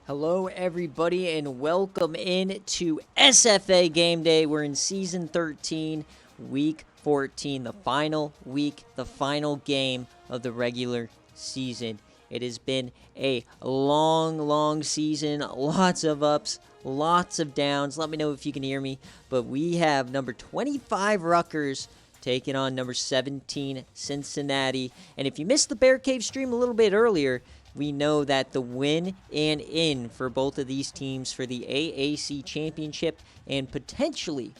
Hello, everybody, and welcome in to SFA Gameday. We're in Season 13, Week 14, the final week, the final game of the regular season. It has been a long season, lots of ups, lots of downs. Let me know if you can hear me. But we have number 25 Rutgers taking on number 17 Cincinnati. And if you missed the BearCave stream a little bit earlier, we know that the win and in for both of these teams for the AAC championship and potentially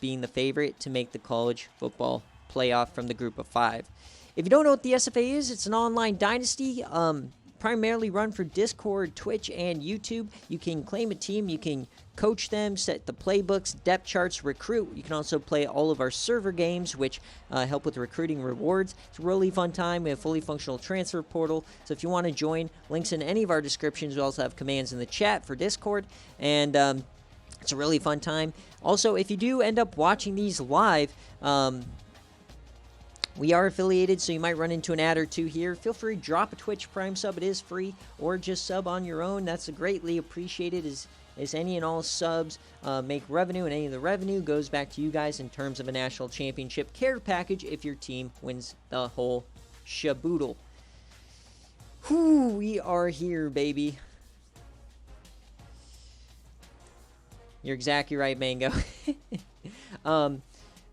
being the favorite to make the college football playoff from the group of 5. If you don't know what the SFA is, it's an online dynasty primarily run for Discord, Twitch, and YouTube. You can claim a team, you can coach them, set the playbooks, depth charts, recruit. You can also play all of our server games, which help with recruiting rewards. It's a really fun time. We have a fully functional transfer portal. So if you want to join, links in any of our descriptions. We also have commands in the chat for Discord. And it's a really fun time. Also, if you do end up watching these live, we are affiliated, so you might run into an ad or two here. Feel free to drop a Twitch Prime sub. It is free. Or just sub on your own. That's greatly appreciated as any and all subs make revenue, and any of the revenue goes back to you guys in terms of a national championship care package if your team wins the whole shaboodle. Whew, we are here, baby. You're exactly right, Mango.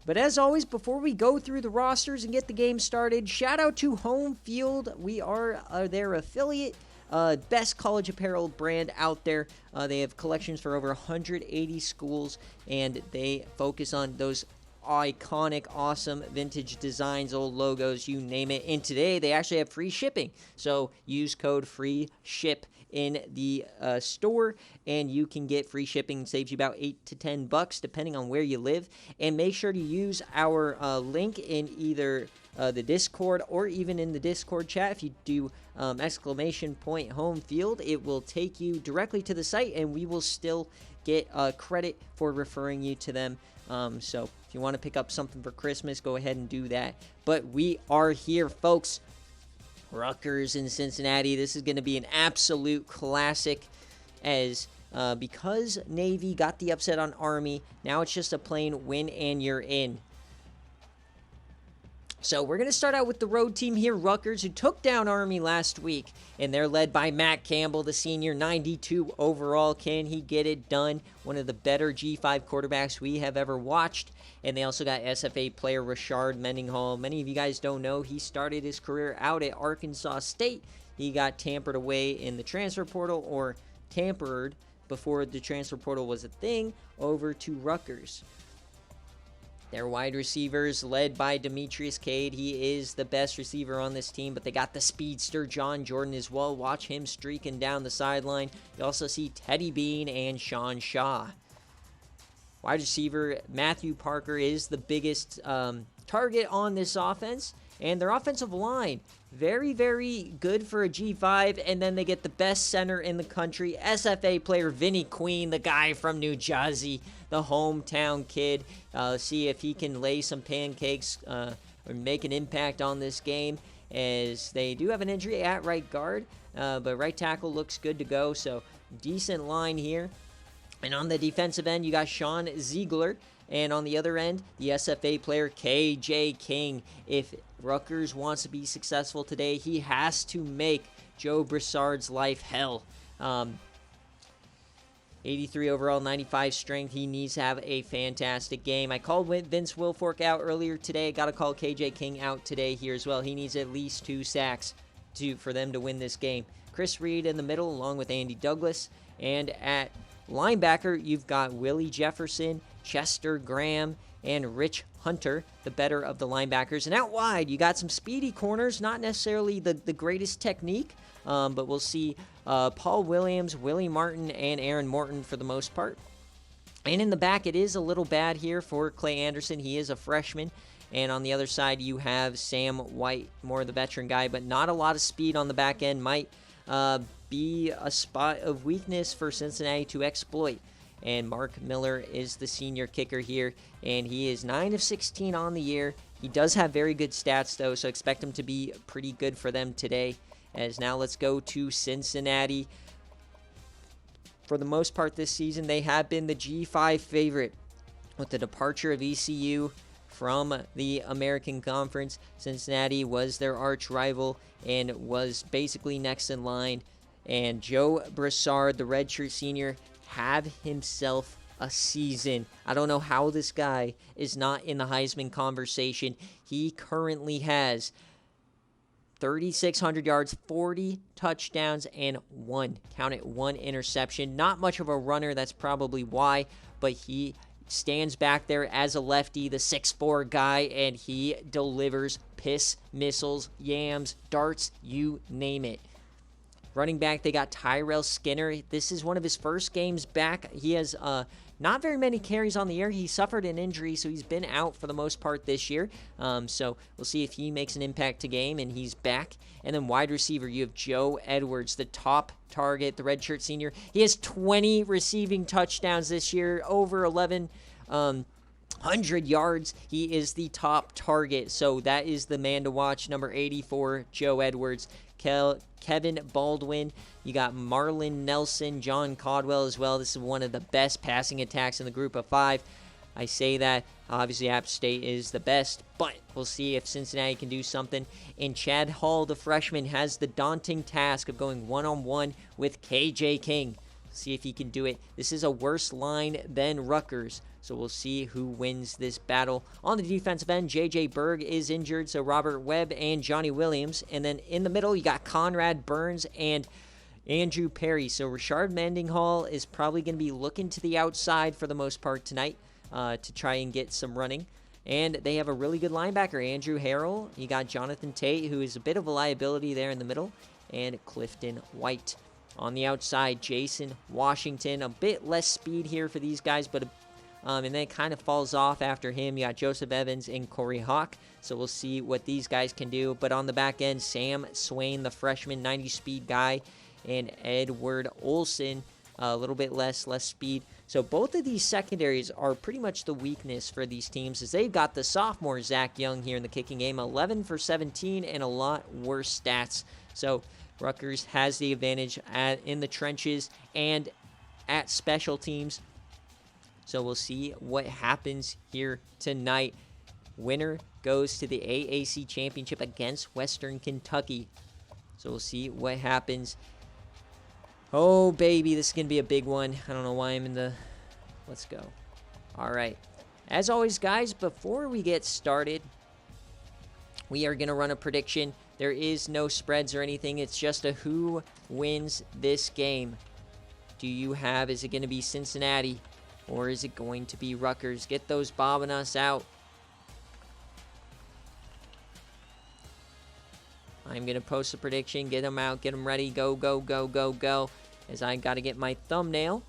But as always, before we go through the rosters and get the game started, shout out to Home Field. We are their affiliate. Best college apparel brand out there. They have collections for over 180 schools, and they focus on those iconic, awesome vintage designs, old logos, you name it. And today, they actually have free shipping. So use code FREESHIP in the store, and you can get free shipping. It saves you about $8 to $10 depending on where you live. And make sure to use our link in either the Discord or even in the Discord chat. If you do !home field, it will take you directly to the site, and we will still get credit for referring you to them. So if you want to pick up something for Christmas, go ahead and do that. But we are here, folks. Rutgers in Cincinnati. This is going to be an absolute classic, as because Navy got the upset on Army, now it's just a plain win and you're in. So we're going to start out with the road team here, Rutgers, who took down Army last week, and they're led by Matt Campbell, the senior, 92 overall. Can he get it done? One of the better G5 quarterbacks we have ever watched. And they also got SFA player Rashard Mendenhall. Many of you guys don't know, he started his career out at Arkansas State. He got tampered away in the transfer portal, or tampered before the transfer portal was a thing, over to Rutgers. Their wide receivers led by Demetrius Cade. He is the best receiver on this team, but they got the speedster John Jordan as well. Watch him streaking down the sideline. You also see Teddy Bean and Sean Shaw. Wide receiver Matthew Parker is the biggest target on this offense. And their offensive line, very good for a G5. And then they get the best center in the country, SFA player Vinny Queen, the guy from New Jersey, the hometown kid. See if he can lay some pancakes or make an impact on this game, as they do have an injury at right guard. But right tackle looks good to go, so decent line here. And on the defensive end, you got Sean Ziegler. And on the other end, the SFA player KJ King. If Rutgers wants to be successful today, he has to make Joe Broussard's life hell. 83 overall, 95 strength. He needs to have a fantastic game. I called Vince Wilfork out earlier today. Got to call KJ King out today here as well. He needs at least 2 sacks for them to win this game. Chris Reed in the middle, along with Andy Douglas. And at linebacker, you've got Willie Jefferson, Chester Graham, and Rich Hunter, the better of the linebackers. And out wide, you got some speedy corners, not necessarily the greatest technique, but we'll see Paul Williams, Willie Martin, and Aaron Morton for the most part. And in the back, it is a little bad here for Clay Anderson. He is a freshman. And on the other side, you have Sam White, more the veteran guy, but not a lot of speed on the back end. Might be a spot of weakness for Cincinnati to exploit. And Mark Miller is the senior kicker here, and he is 9 of 16 on the year. He does have very good stats, though, so expect him to be pretty good for them today. As now let's go to Cincinnati. for the most part this season, they have been the G5 favorite. With the departure of ECU from the American Conference, Cincinnati was their arch rival and was basically next in line. And Joe Broussard, the redshirt senior, had himself a season. I don't know how this guy is not in the Heisman conversation. He currently has 3,600 yards, 40 touchdowns, and one interception. Not much of a runner, that's probably why, but he stands back there as a lefty, the 6'4 guy, and he delivers piss, missiles, yams, darts, you name it. Running back, they got Tyrell Skinner. This is one of his first games back. He has not very many carries on the year. He suffered an injury, so he's been out for the most part this year. So we'll see if he makes an impact to game, and he's back. And then wide receiver, you have Joe Edwards, the top target, the redshirt senior. He has 20 receiving touchdowns this year, over 1,100 yards. He is the top target, so that is the man to watch. Number 84, Joe Edwards. Kevin Baldwin, you got Marlon Nelson, John Caldwell as well. This is one of the best passing attacks in the group of five. I say that. Obviously, App State is the best, but we'll see if Cincinnati can do something. And Chad Hall, the freshman, has the daunting task of going one-on-one with KJ King. See if he can do it. This is a worse line than Rutgers, so we'll see who wins this battle. On the defensive end, J.J. Berg is injured, so Robert Webb and Johnny Williams. And then in the middle, you got Conrad Burns and Andrew Perry. So Rashard Mendenhall is probably going to be looking to the outside for the most part tonight to try and get some running. And they have a really good linebacker, Andrew Harrell. You got Jonathan Tate, who is a bit of a liability there in the middle, and Clifton White. On the outside, Jason Washington. A bit less speed here for these guys, but and then it kind of falls off after him. You got Joseph Evans and Corey Hawk, so we'll see what these guys can do. But on the back end, Sam Swain, the freshman, 90 speed guy, and Edward Olson, a little bit less speed. So both of these secondaries are pretty much the weakness for these teams, as they've got the sophomore Zach Young here in the kicking game, 11 for 17, and a lot worse stats. So Rutgers has the advantage in the trenches and at special teams. So we'll see what happens here tonight. Winner goes to the AAC Championship against Western Kentucky. So we'll see what happens. Oh, baby, this is going to be a big one. I don't know why I'm in the... Let's go. All right. As always, guys, before we get started, we are going to run a prediction. There is no spreads or anything. It's just a who wins this game. Do you have, is it going to be Cincinnati or is it going to be Rutgers? Get those bobbing us out. I'm going to post a prediction. Get them out. Get them ready. Go, go, go, go, go. As I got to get my thumbnail.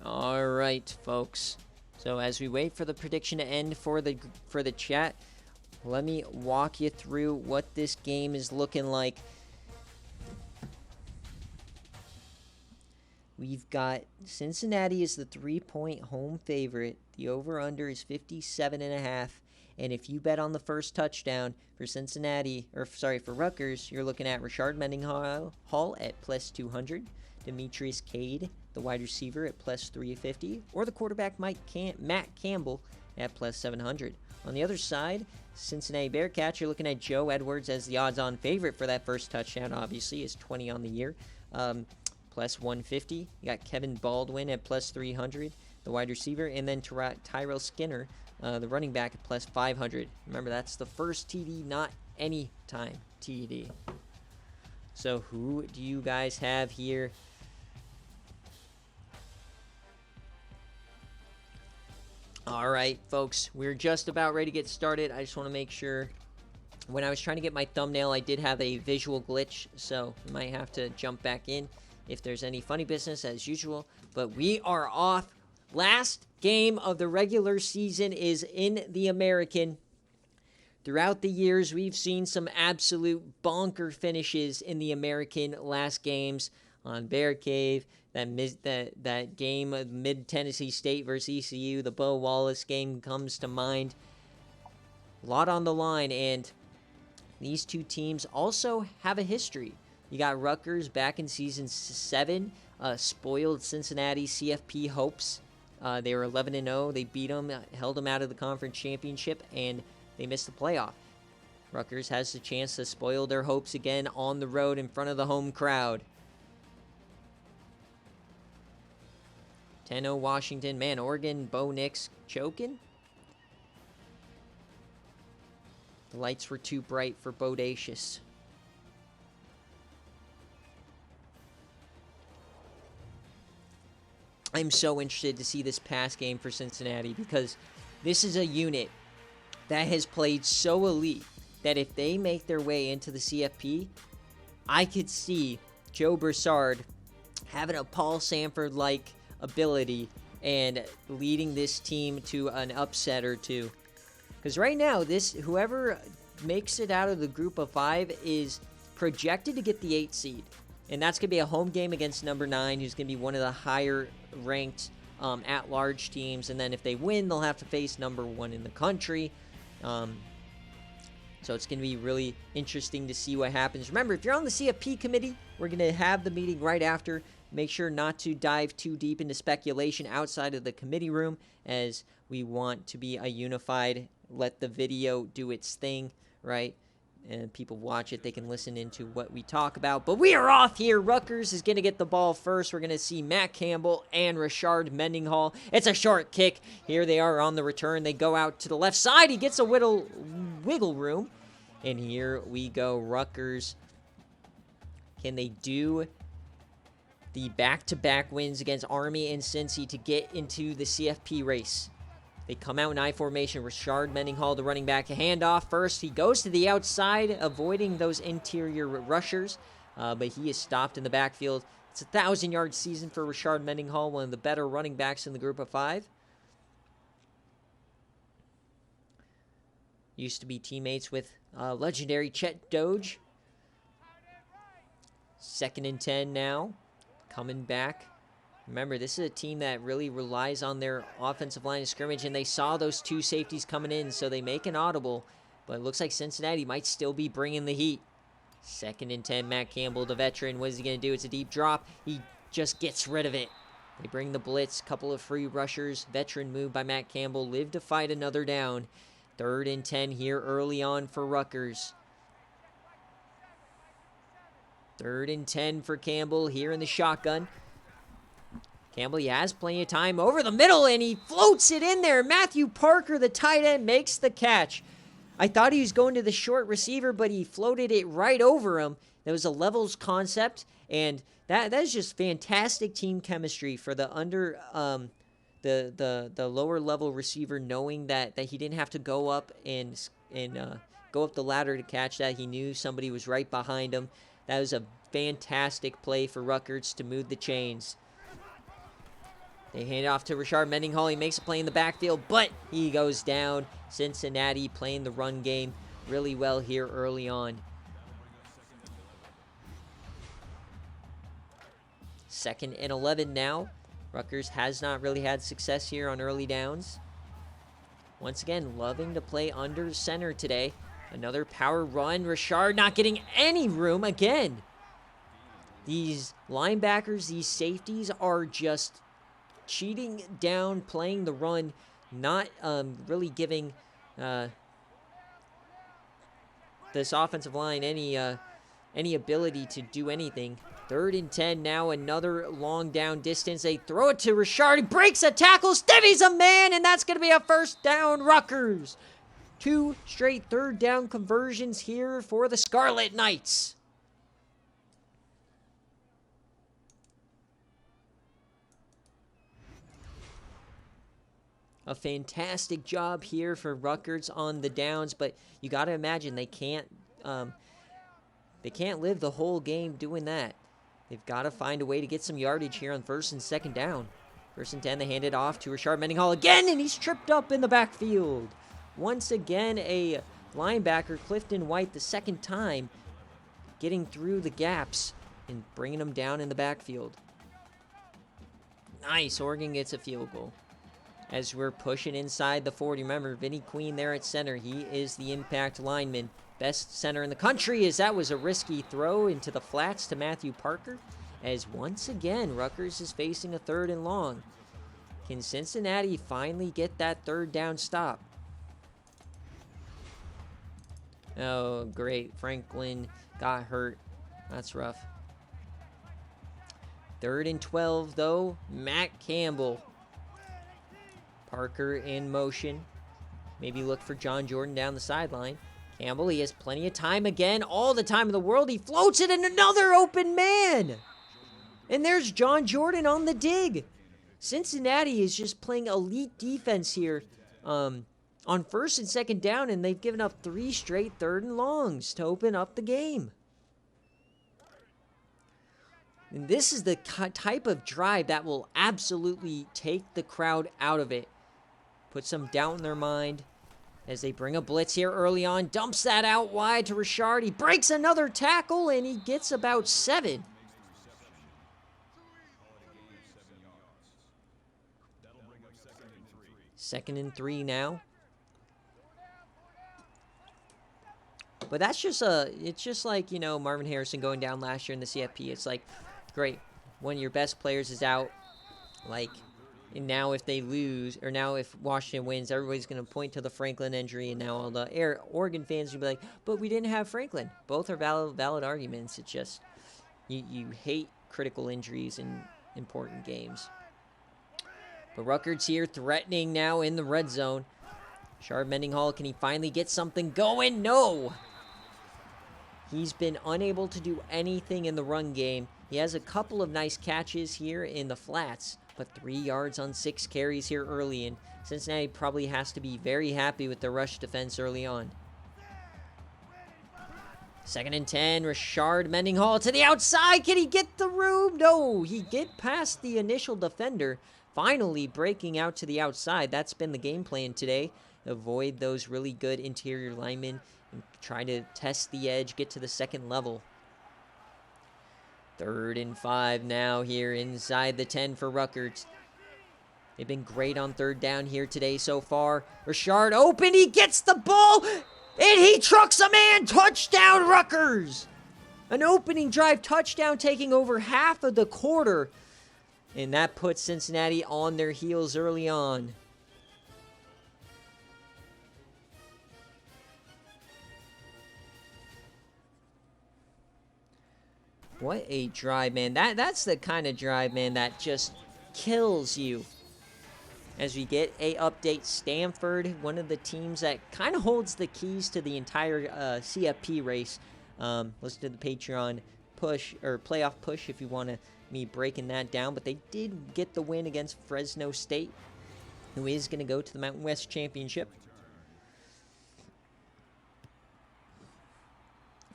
All right, folks. So as we wait for the prediction to end for the chat, let me walk you through what this game is looking like. We've got Cincinnati is the 3-point home favorite. The over-under is 57.5. And if you bet on the first touchdown for for Rutgers, you're looking at Rashard Mendenhall at plus 200, Demetrius Cade, the wide receiver, at plus 350, or the quarterback Matt Campbell at plus 700. On the other side, Cincinnati Bearcats, you're looking at Joe Edwards as the odds-on favorite for that first touchdown, obviously, is 20 on the year, plus 150. You got Kevin Baldwin at plus 300, the wide receiver, and then Tyrell Skinner, the running back, at plus 500. Remember, that's the first TD, not any time TD. So who do you guys have here? All right, folks, we're just about ready to get started. I just want to make sure. When I was trying to get my thumbnail, I did have a visual glitch, so you might have to jump back in if there's any funny business as usual. But we are off. Last game of the regular season is in the American. throughout the years, we've seen some absolute bonker finishes in the American last games on BearCave. That game of Mid-Tennessee State versus ECU, the Bo Wallace game comes to mind. A lot on the line, and these two teams also have a history. You got Rutgers back in season 7, spoiled Cincinnati CFP hopes. They were 11-0. They beat them, held them out of the conference championship, and they missed the playoff. Rutgers has the chance to spoil their hopes again on the road in front of the home crowd. 10-0 Washington. Man, Oregon, Bo Nix choking. The lights were too bright for Bodacious. I'm so interested to see this pass game for Cincinnati because this is a unit that has played so elite that if they make their way into the CFP, I could see Joe Broussard having a Paul Sanford-like ability and leading this team to an upset or two. Because right now, whoever makes it out of the group of 5 is projected to get the 8 seed. And that's going to be a home game against number 9, who's going to be one of the higher-ranked at-large teams. And then if they win, they'll have to face number 1 in the country. So it's going to be really interesting to see what happens. Remember, if you're on the CFP committee, we're going to have the meeting right after. Make sure not to dive too deep into speculation outside of the committee room, as we want to be a unified, let the video do its thing, right? And people watch it, they can listen into what we talk about. But we are off here. Rutgers is going to get the ball first. We're going to see Matt Campbell and Rashard Mendenhall. It's a short kick. Here they are on the return. They go out to the left side. He gets a wiggle room. And here we go, Rutgers. Can they do the back-to-back wins against Army and Cincy to get into the CFP race? They come out in I formation. Rashard Mendenhall, the running back, a handoff first. He goes to the outside, avoiding those interior rushers, but he is stopped in the backfield. It's a 1,000-yard season for Rashard Mendenhall, one of the better running backs in the group of 5. Used to be teammates with legendary Chet Doge. 2nd and 10 now. Coming back. Remember, this is a team that really relies on their offensive line of scrimmage, and they saw those 2 safeties coming in, so they make an audible. But it looks like Cincinnati might still be bringing the heat. 2nd and 10, Matt Campbell, the veteran. What is he going to do? It's a deep drop. He just gets rid of it. They bring the blitz. Couple of free rushers. Veteran move by Matt Campbell. Live to fight another down. 3rd and 10 here early on for Rutgers. 3rd and 10 for Campbell here in the shotgun. Campbell, he has plenty of time over the middle, and he floats it in there. Matthew Parker, the tight end, makes the catch. I thought he was going to the short receiver, but he floated it right over him. That was a levels concept, and that is just fantastic team chemistry for the the lower level receiver, knowing that he didn't have to go up and go up the ladder to catch that. He knew somebody was right behind him. That was a fantastic play for Rutgers to move the chains. They hand it off to Rashard Mendenhall. He makes a play in the backfield, but he goes down. Cincinnati playing the run game really well here early on. 2nd and 11 now. Rutgers has not really had success here on early downs. Once again, loving to play under center today. Another power run. Rashard not getting any room again. These linebackers, these safeties are just cheating down, playing the run, not really giving this offensive line any ability to do anything. 3rd and 10 now, another long down distance. They throw it to Rashard. He breaks a tackle, Stevie's a man, and that's going to be a 1st down, Rutgers. 2 straight 3rd down conversions here for the Scarlet Knights. A fantastic job here for Rutgers on the downs, but you got to imagine they can't live the whole game doing that. They've got to find a way to get some yardage here on 1st and 2nd down. 1st and 10, they hand it off to Rashard Mendenhall again, and he's tripped up in the backfield. Once again, a linebacker Clifton White the second time, getting through the gaps and bringing them down in the backfield. Nice, Oregon gets a field goal. As we're pushing inside the 40, remember, Vinny Queen there at center. He is the impact lineman. Best center in the country, as that was a risky throw into the flats to Matthew Parker. As once again, Rutgers is facing a 3rd and long. Can Cincinnati finally get that 3rd down stop? Oh, great. Franklin got hurt. That's rough. 3rd and 12, though. Matt Campbell. Parker in motion. Maybe look for John Jordan down the sideline. Campbell, he has plenty of time again. All the time in the world. He floats it in another open man. And there's John Jordan on the dig. Cincinnati is just playing elite defense here on 1st and 2nd down, and they've given up 3 straight 3rd and longs to open up the game. And this is the type of drive that will absolutely take the crowd out of it. Put some doubt in their mind as they bring a blitz here early on. Dumps that out wide to Richard. He breaks another tackle, and he gets about 7. Second and 3 now. But that's just it's just like, you know, Marvin Harrison going down last year in the CFP. It's like, great, one of your best players is out. Like, and now if they lose, or now if Washington wins, everybody's going to point to the Franklin injury, and now all the Oregon fans will be like, but we didn't have Franklin. Both are valid arguments. It's just, you hate critical injuries in important games. But Rutgers here threatening now in the red zone. Sharp Mendenhall, can he finally get something going? No! He's been unable to do anything in the run game. He has a couple of nice catches here in the flats, but 3 yards on 6 carries here early, and Cincinnati probably has to be very happy with their rush defense early on. 2nd and 10, Richard Mendenhall to the outside. Can he get the room? No, he get past the initial defender, finally breaking out to the outside. That's been the game plan today. Avoid those really good interior linemen and try to test the edge, get to the second level. 3rd and 5 now here inside the 10 for Rutgers. They've been great on 3rd down here today so far. Richard open, he gets the ball, and he trucks a man. Touchdown, Rutgers! An opening drive touchdown taking over half of the quarter. And that puts Cincinnati on their heels early on. What a drive, man. That's the kind of drive, man, that just kills you. As we get a update, Stanford, one of the teams that kind of holds the keys to the entire CFP race. Listen to the Patreon push, or playoff push if you want me breaking that down. But they did get the win against Fresno State, who is going to go to the Mountain West Championship.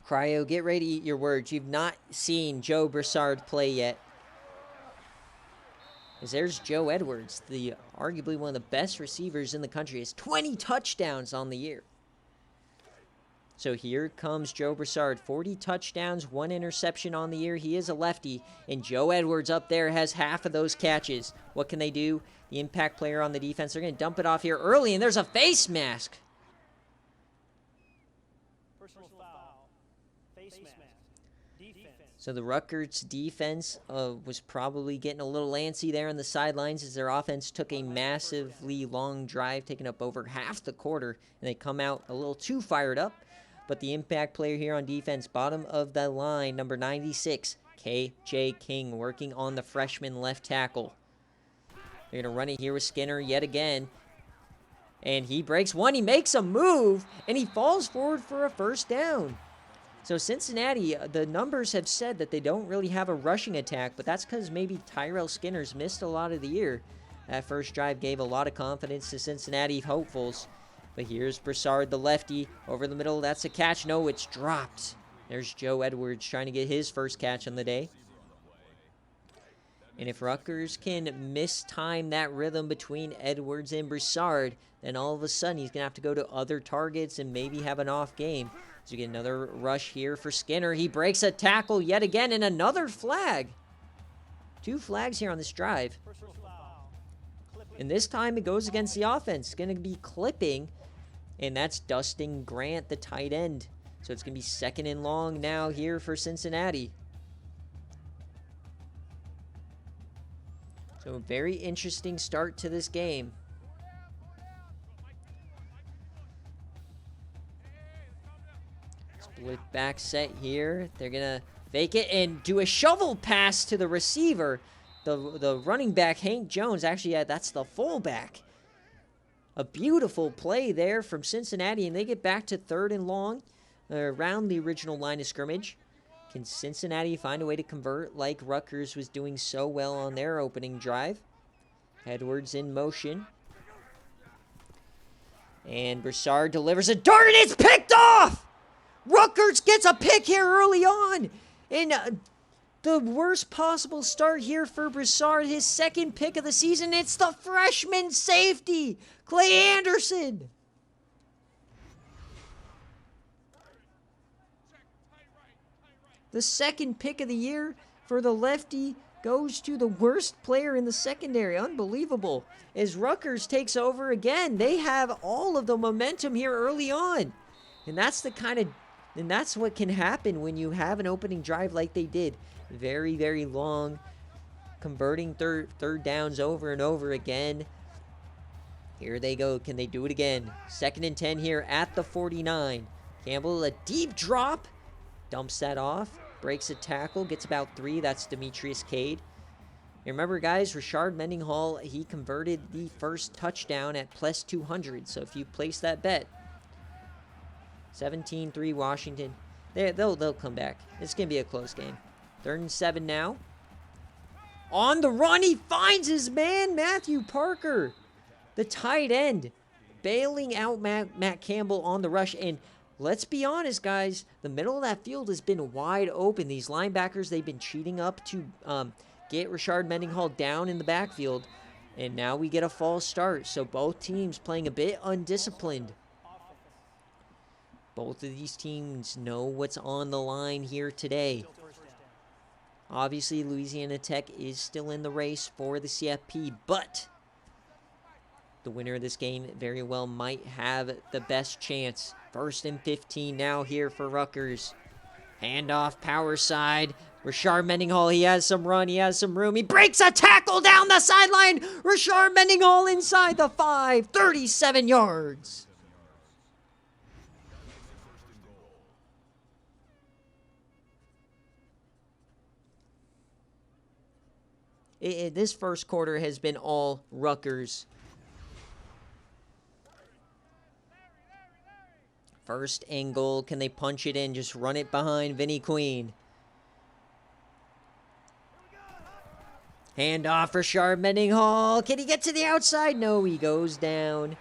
Cryo, get ready to eat your words. You've not seen Joe Broussard play yet. As there's Joe Edwards, the arguably one of the best receivers in the country. He has 20 touchdowns on the year. So here comes Joe Broussard. 40 touchdowns, 1 interception on the year. He is a lefty. And Joe Edwards up there has half of those catches. What can they do? The impact player on the defense, they're going to dump it off here early, and there's a face mask. So the Rutgers defense was probably getting a little antsy there on the sidelines as their offense took a massively long drive, taking up over half the quarter, and they come out a little too fired up. But the impact player here on defense, bottom of the line, number 96, K.J. King, working on the freshman left tackle. They're going to run it here with Skinner yet again. And he breaks one, he makes a move, and he falls forward for a first down. So Cincinnati, the numbers have said that they don't really have a rushing attack, but that's because maybe Tyrell Skinner's missed a lot of the year. That first drive gave a lot of confidence to Cincinnati hopefuls. But here's Broussard, the lefty, over the middle. That's a catch. No, it's dropped. There's Joe Edwards trying to get his first catch on the day. And if Rutgers can mistime that rhythm between Edwards and Broussard, then all of a sudden he's going to have to go to other targets and maybe have an off game. So you get another rush here for Skinner. He breaks a tackle yet again, and another flag. 2 flags here on this drive. And this time it goes against the offense. It's going to be clipping, and that's Dustin Grant, the tight end. So it's going to be 2nd and long now here for Cincinnati. So a very interesting start to this game. Split back set here. They're going to fake it and do a shovel pass to the receiver. The running back, Hank Jones, actually, yeah, that's the fullback. A beautiful play there from Cincinnati, and they get back to 3rd and long around the original line of scrimmage. Can Cincinnati find a way to convert like Rutgers was doing so well on their opening drive? Edwards in motion. And Broussard delivers a dart, and it's picked off! Rutgers gets a pick here early on. And the worst possible start here for Broussard, his 2nd pick of the season. It's the freshman safety, Clay Anderson. The 2nd pick of the year for the lefty goes to the worst player in the secondary. Unbelievable. As Rutgers takes over again, they have all of the momentum here early on. And that's what can happen when you have an opening drive like they did. Very, very long, converting third downs over and over again. Here they go. Can they do it again? 2nd and 10 here at the 49. Campbell, a deep drop. Dumps that off. Breaks a tackle. Gets about 3. That's Demetrius Cade. And remember, guys, Rashard Mendenhall, he converted the first touchdown at plus 200. So if you place that bet, 17-3 Washington, they'll come back. It's going to be a close game. 3rd and 7 now. On the run, he finds his man, Matthew Parker, the tight end, bailing out Matt Campbell on the rush. And let's be honest, guys, the middle of that field has been wide open. These linebackers, they've been cheating up to get Rashard Mendenhall down in the backfield. And now we get a false start. So both teams playing a bit undisciplined. Both of these teams know what's on the line here today. Obviously, Louisiana Tech is still in the race for the CFP, but the winner of this game very well might have the best chance. 1st and 15 now here for Rutgers. Handoff, power side. Rashard Mendenhall, he has some run, he has some room. He breaks a tackle down the sideline. Rashard Mendenhall inside the 5, 37 yards. This first quarter has been all Rutgers. 1st and goal. Can they punch it in? Just run it behind Vinnie Queen. Handoff for Rashard Mendenhall. Can he get to the outside? No, he goes down.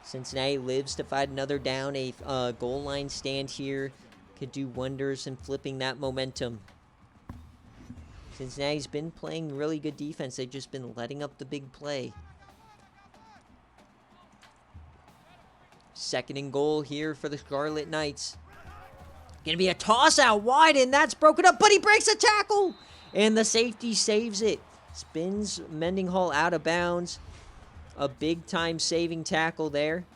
Cincinnati lives to fight another down. A goal line stand here could do wonders in flipping that momentum. Cincinnati's been playing really good defense. They've just been letting up the big play. 2nd and goal here for the Scarlet Knights. Gonna be a toss out wide, and that's broken up, but he breaks a tackle! And the safety saves it. Spins Mendenhall out of bounds. A big-time saving tackle there,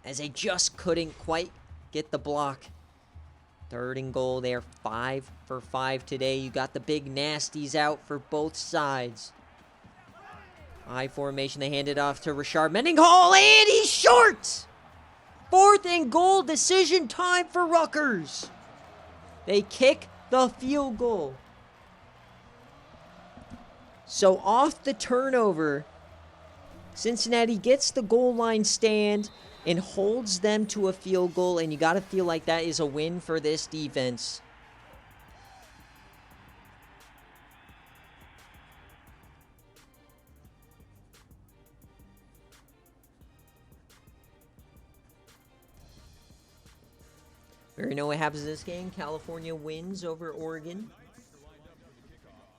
as they just couldn't quite get the block. 3rd and goal there, 5 for 5 today. You got the big nasties out for both sides. I formation, they hand it off to Rashard Mendenhall, and he's short! 4th and goal, decision time for Rutgers. They kick the field goal. So off the turnover, Cincinnati gets the goal line stand and holds them to a field goal, and you got to feel like that is a win for this defense. We already know what happens in this game. California wins over Oregon.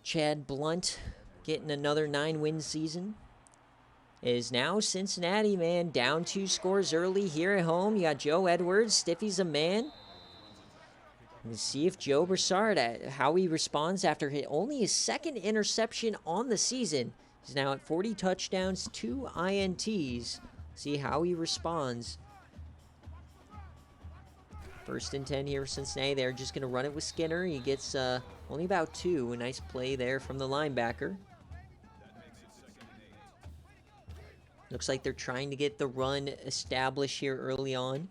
Chad Blunt getting another 9-win season. It is now Cincinnati, man, down 2 scores early here at home. You got Joe Edwards. Stiffy's a man. Let's see if Joe Broussard, how he responds after only his 2nd interception on the season. He's now at 40 touchdowns, 2 INTs. See how he responds. 1st and 10 here for Cincinnati. They're just going to run it with Skinner. He gets only about 2. A nice play there from the linebacker. Looks like they're trying to get the run established here early on.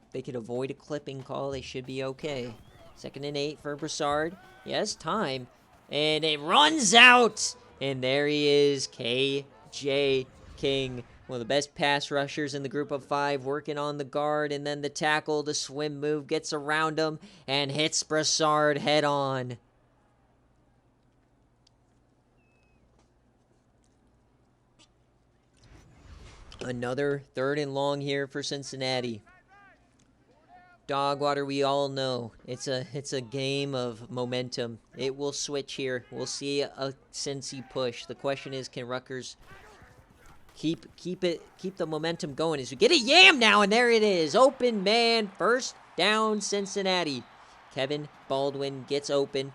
If they could avoid a clipping call, they should be okay. 2nd and 8 for Broussard. Yes, time. And it runs out. And there he is, K.J. King. One of the best pass rushers in the group of 5, working on the guard. And then the tackle, the swim move, gets around him and hits Broussard head on. Another 3rd and long here for Cincinnati. Dogwater, we all know it's a game of momentum. It will switch here. We'll see a Cincy push. The question is, can Rutgers keep the momentum going? As we get a yam now, and there it is, open man, 1st down Cincinnati. Kevin Baldwin gets open.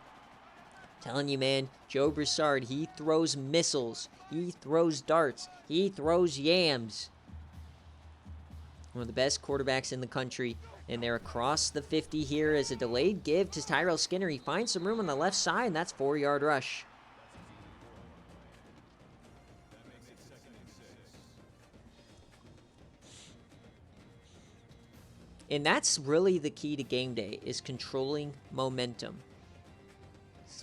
Telling you, man, Joe Broussard, he throws missiles, he throws darts, he throws yams. One of the best quarterbacks in the country. And they're across the 50 here as a delayed give to Tyrell Skinner. He finds some room on the left side, and that's 4-yard rush. And that's really the key to game day, is controlling momentum.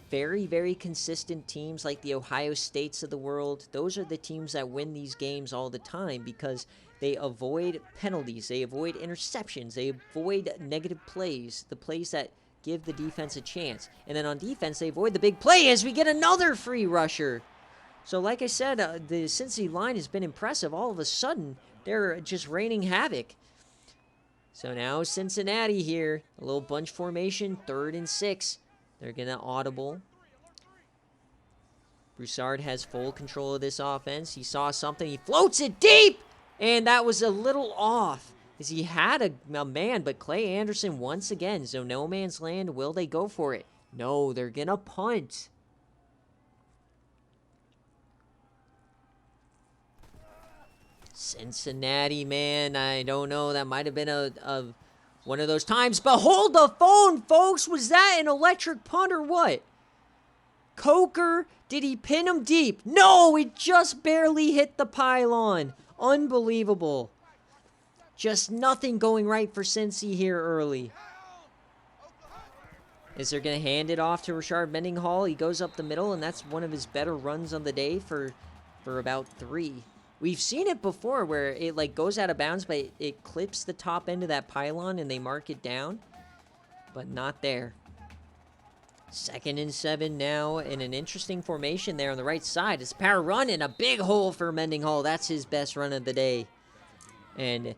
Very, very consistent teams like the Ohio States of the world. Those are the teams that win these games all the time because they avoid penalties, they avoid interceptions, they avoid negative plays, the plays that give the defense a chance. And then on defense, they avoid the big play as we get another free rusher. So like I said, the Cincy line has been impressive. All of a sudden, they're just raining havoc. So now Cincinnati here, a little bunch formation, 3rd and 6. They're going to audible. Broussard has full control of this offense. He saw something. He floats it deep. And that was a little off. As he had a man, but Clay Anderson once again. So no man's land. Will they go for it? No, they're going to punt. Cincinnati, man. I don't know. That might have been one of those times. But hold the phone, folks. Was that an electric punt or what? Coker, did he pin him deep? No, it just barely hit the pylon. Unbelievable. Just nothing going right for Cincy here early. Is they're going to hand it off to Rashard Mendenhall. He goes up the middle, and that's one of his better runs on the day for about 3. We've seen it before where it like goes out of bounds, but it clips the top end of that pylon and they mark it down. But not there. 2nd and 7 now in an interesting formation there on the right side. It's a power run and a big hole for Mendenhall. That's his best run of the day. And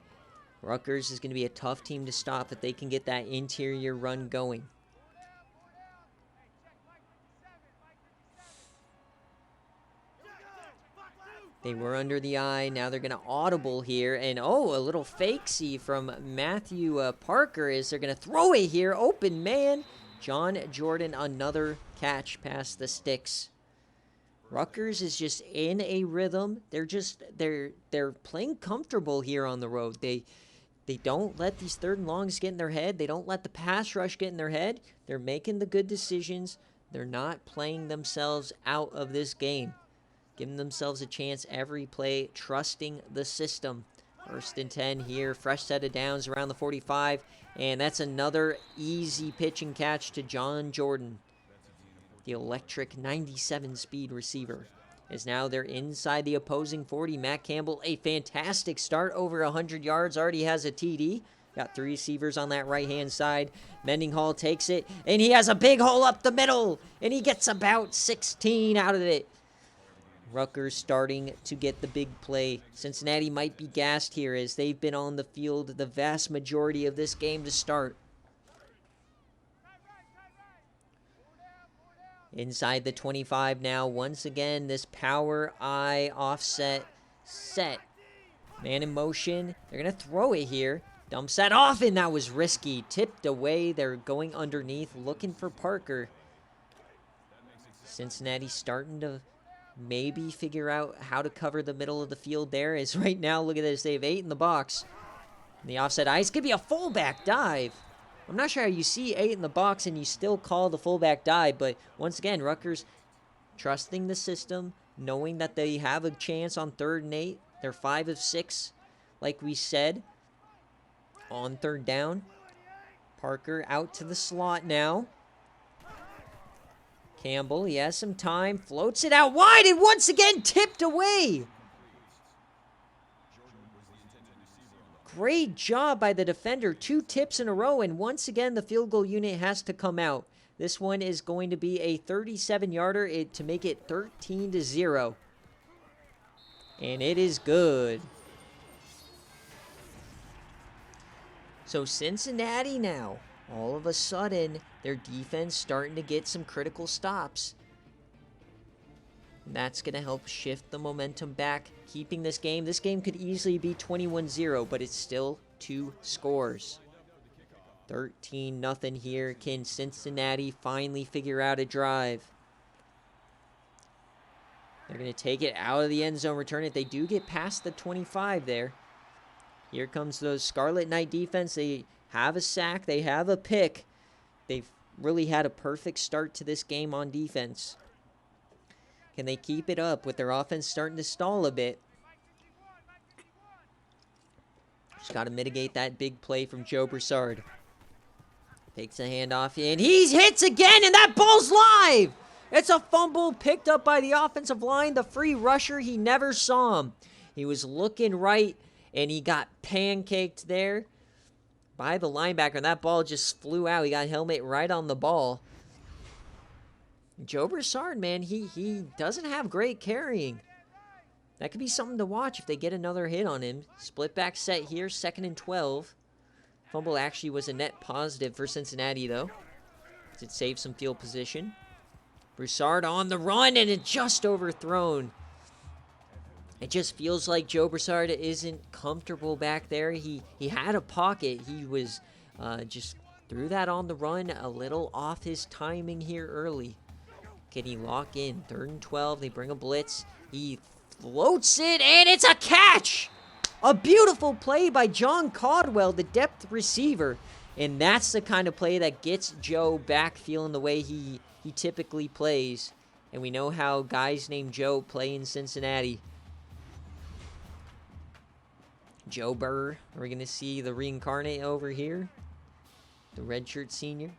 Rutgers is going to be a tough team to stop if they can get that interior run going. They were under the eye. Now they're going to audible here. And, oh, a little fakesy from Matthew Parker is they're going to throw it here. Open man. John Jordan, another catch past the sticks. Rutgers is just in a rhythm. They're playing comfortable here on the road. They don't let these 3rd and longs get in their head. They don't let the pass rush get in their head. They're making the good decisions. They're not playing themselves out of this game. Giving themselves a chance every play, trusting the system. 1st and 10 here, fresh set of downs around the 45, and that's another easy pitch and catch to John Jordan, the electric 97 speed receiver. As now they're inside the opposing 40. Matt Campbell, a fantastic start, over 100 yards, already has a TD. Got 3 receivers on that right-hand side. Mendenhall takes it, and he has a big hole up the middle, and he gets about 16 out of it. Rutgers starting to get the big play. Cincinnati might be gassed here as they've been on the field the vast majority of this game to start. Inside the 25 now. Once again, this power I offset set. Man in motion. They're going to throw it here. Dumps that off, and that was risky. Tipped away. They're going underneath, looking for Parker. Cincinnati starting to maybe figure out how to cover the middle of the field there. Is right now, look at this. They have 8 in the box. And the offset ice could be a fullback dive. I'm not sure how you see 8 in the box and you still call the fullback dive, but once again, Rutgers trusting the system, knowing that they have a chance on 3rd and 8. They're 5 of 6, like we said, on 3rd down. Parker out to the slot now. Campbell, he has some time, floats it out wide, and once again tipped away. Great job by the defender. 2 tips in a row, and once again, the field goal unit has to come out. This one is going to be a 37-yarder to make it 13-0. And it is good. So Cincinnati now, all of a sudden, their defense starting to get some critical stops. And that's going to help shift the momentum back, keeping this game. This game could easily be 21-0, but it's still 2 scores. 13-0 here. Can Cincinnati finally figure out a drive? They're going to take it out of the end zone, return it. They do get past the 25 there. Here comes the Scarlet Knight defense. They have a sack. They have a pick. They've really had a perfect start to this game on defense. Can they keep it up with their offense starting to stall a bit? Just got to mitigate that big play from Joe Broussard. Takes a handoff in. He hits again, and that ball's live! It's a fumble picked up by the offensive line. The free rusher, he never saw him. He was looking right, and he got pancaked there by the linebacker. And that ball just flew out. He got helmet right on the ball. Joe Broussard, man, he doesn't have great carrying. That could be something to watch if they get another hit on him. Split back set here, 2nd and 12. Fumble actually was a net positive for Cincinnati, though. It saved some field position. Broussard on the run, and it just overthrown. It just feels like Joe Broussard isn't comfortable back there. He had a pocket. He was just threw that on the run, a little off his timing here early. Can he lock in? 3rd and 12. They bring a blitz. He floats it, and it's a catch! A beautiful play by John Caldwell, the depth receiver. And that's the kind of play that gets Joe back feeling the way he typically plays. And we know how guys named Joe play in Cincinnati. Joe Burr, we're going to see the reincarnate over here. The redshirt senior.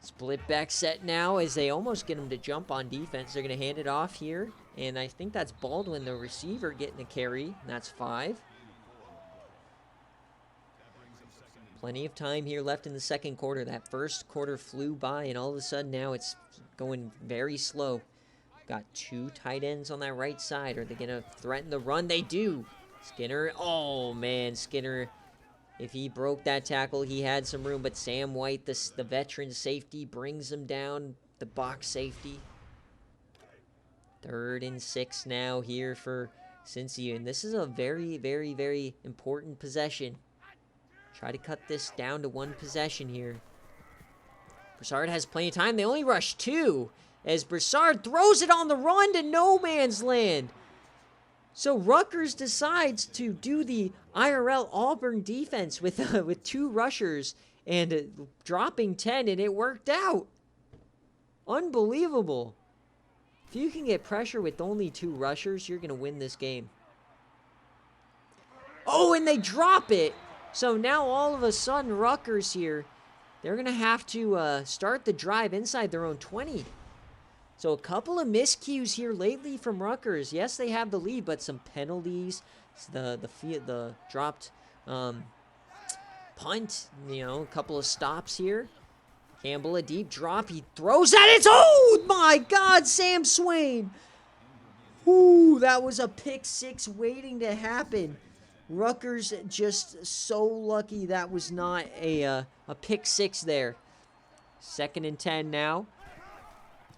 Split back set now as they almost get him to jump on defense. They're going to hand it off here. And I think that's Baldwin, the receiver, getting a carry. And that's 5. Plenty of time here left in the 2nd quarter. That 1st quarter flew by, and all of a sudden now it's going very slow. Got 2 tight ends on that right side. Are they going to threaten the run? They do. Skinner. Oh, man. Skinner, if he broke that tackle, he had some room. But Sam White, the veteran safety, brings him down, the box safety. 3rd and 6 now here for Cincy. And this is a very, very, very important possession. Try to cut this down to 1 possession here. Broussard has plenty of time. They only rush 2 as Broussard throws it on the run to no man's land. So Rutgers decides to do the IRL Auburn defense with 2 rushers and dropping 10, and it worked out. Unbelievable. If you can get pressure with only 2 rushers, you're going to win this game. Oh, and they drop it. So now all of a sudden, Rutgers here, they're going to have to start the drive inside their own 20. So a couple of miscues here lately from Rutgers. Yes, they have the lead, but some penalties, the dropped punt, a couple of stops here. Campbell, a deep drop. He throws that. It's, oh my God, Sam Swain. Ooh, that was a pick 6 waiting to happen. Rutgers just so lucky that was not a pick 6 there. 2nd and 10 now.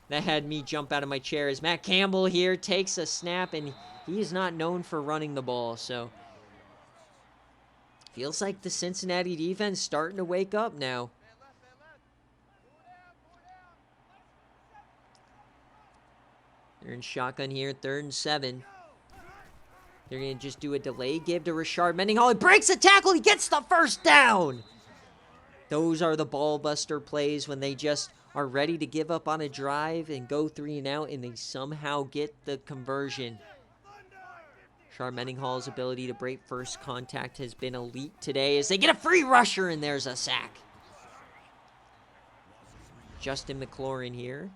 That had me jump out of my chair as Matt Campbell here takes a snap, and he is not known for running the ball, so feels like the Cincinnati defense starting to wake up now. They're in shotgun here, 3rd and 7. They're going to just do a delay give to Rashard Mendenhall. He breaks a tackle. He gets the first down. Those are the ball buster plays when they just are ready to give up on a drive and go 3 and out, and they somehow get the conversion. Rashard Mendenhall's ability to break first contact has been elite today as they get a free rusher, and there's a sack. Justin McLaurin here.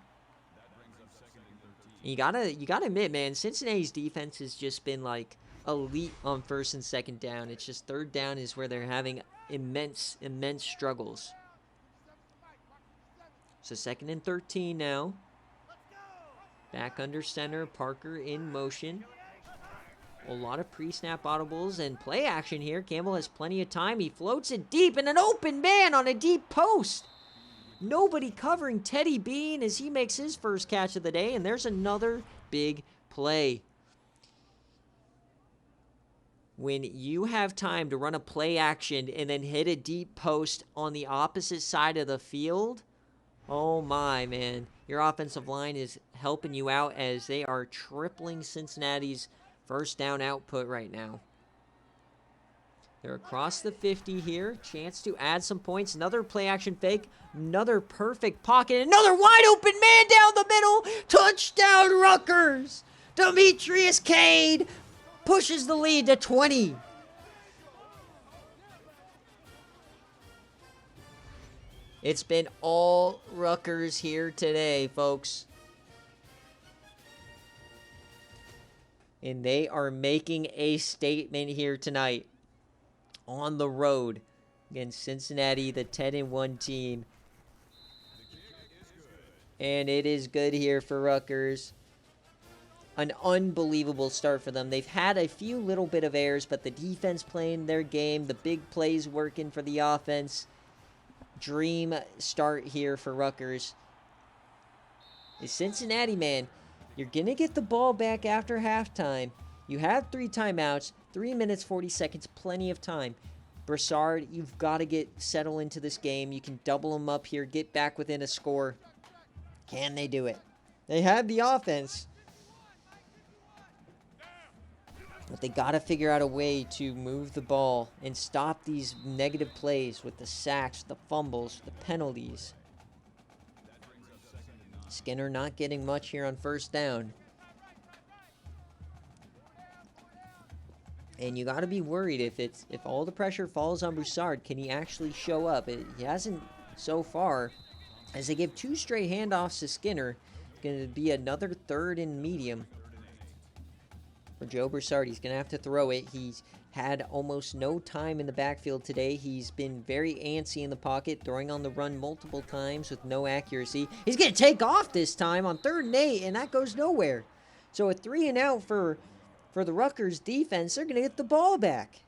You gotta admit, man, Cincinnati's defense has just been like elite on 1st and 2nd down. It's just 3rd down is where they're having immense struggles. So 2nd and 13 now. Back under center, Parker in motion. A lot of pre-snap audibles and play action here. Campbell has plenty of time. He floats it deep, and an open man on a deep post. Nobody covering Teddy Bean as he makes his first catch of the day, and there's another big play. When you have time to run a play action and then hit a deep post on the opposite side of the field, oh my, man. Your offensive line is helping you out as they are tripling Cincinnati's first down output right now. They're across the 50 here. Chance to add some points. Another play action fake. Another perfect pocket. Another wide open man down the middle. Touchdown Rutgers. Demetrius Cade pushes the lead to 20. It's been all Rutgers here today, folks. And they are making a statement here tonight. On the road against Cincinnati, the 10-1 team. And it is good here for Rutgers. An unbelievable start for them. They've had a few little bit of errors, but the defense playing their game, the big plays working for the offense. Dream start here for Rutgers. Cincinnati, man, you're going to get the ball back after halftime. You have 3 timeouts, 3 minutes, 40 seconds, plenty of time. Broussard, you've got to settle into this game. You can double them up here, get back within a score. Can they do it? They have the offense. But they got to figure out a way to move the ball and stop these negative plays with the sacks, the fumbles, the penalties. Skinner not getting much here on 1st down. And you got to be worried if all the pressure falls on Broussard, can he actually show up? He hasn't so far. As they give 2 straight handoffs to Skinner, it's going to be another 3rd and medium for Joe Broussard. He's going to have to throw it. He's had almost no time in the backfield today. He's been very antsy in the pocket, throwing on the run multiple times with no accuracy. He's going to take off this time on 3rd and 8, and that goes nowhere. So a 3 and out for the Rutgers defense. They're going to get the ball back.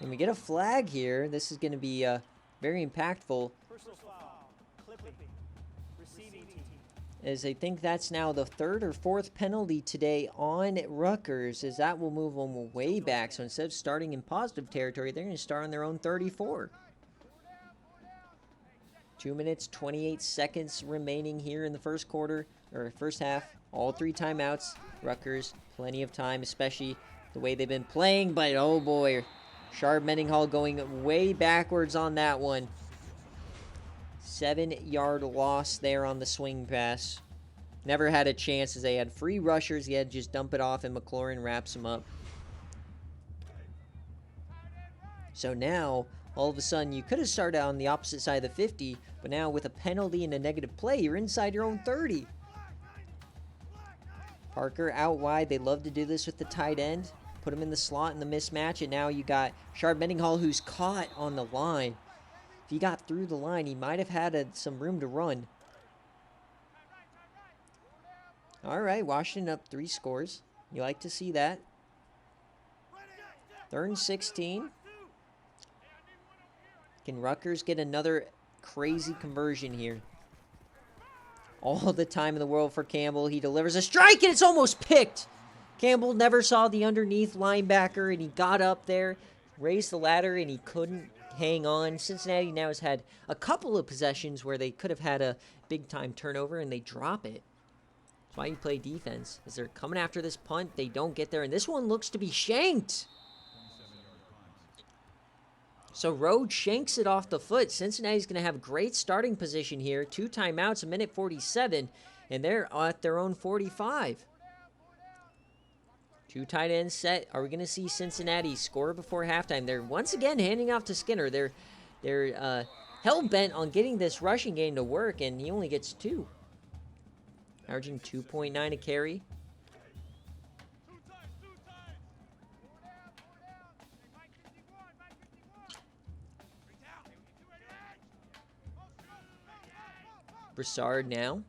And we get a flag here. This is going to be very impactful, as I think that's now the 3rd or 4th penalty today on Rutgers, as that will move them way back. So instead of starting in positive territory, they're going to start on their own 34. 2 minutes, 28 seconds remaining here in the first quarter, or first half. All 3 timeouts. Rutgers, plenty of time, especially the way they've been playing. But, oh boy, Rashard Mendenhall going way backwards on that one. 7-yard loss there on the swing pass. Never had a chance as they had free rushers. He had to just dump it off, and McLaurin wraps him up. So now, all of a sudden, you could have started on the opposite side of the 50, but now with a penalty and a negative play, you're inside your own 30. Parker out wide. They love to do this with the tight end. Put him in the slot in the mismatch, and now you got Rashard Mendenhall, who's caught on the line. If he got through the line, he might have had some room to run. All right, Washington up 3 scores. You like to see that. 3rd and 16. Can Rutgers get another crazy conversion here? All the time in the world for Campbell. He delivers a strike, and it's almost picked. Campbell never saw the underneath linebacker, and he got up there, raised the ladder, and he couldn't hang on. Cincinnati now has had a couple of possessions where they could have had a big-time turnover, and they drop it. That's why you play defense. As they're coming after this punt, they don't get there, and this one looks to be shanked. So Rhodes shanks it off the foot. Cincinnati's going to have great starting position here. 2 timeouts, 1:47, and they're at their own 45. 2 tight ends set. Are we going to see Cincinnati score before halftime? They're once again handing off to Skinner. They're hell-bent on getting this rushing game to work, and he only gets 2. Averaging 2.9 a carry. Broussard now.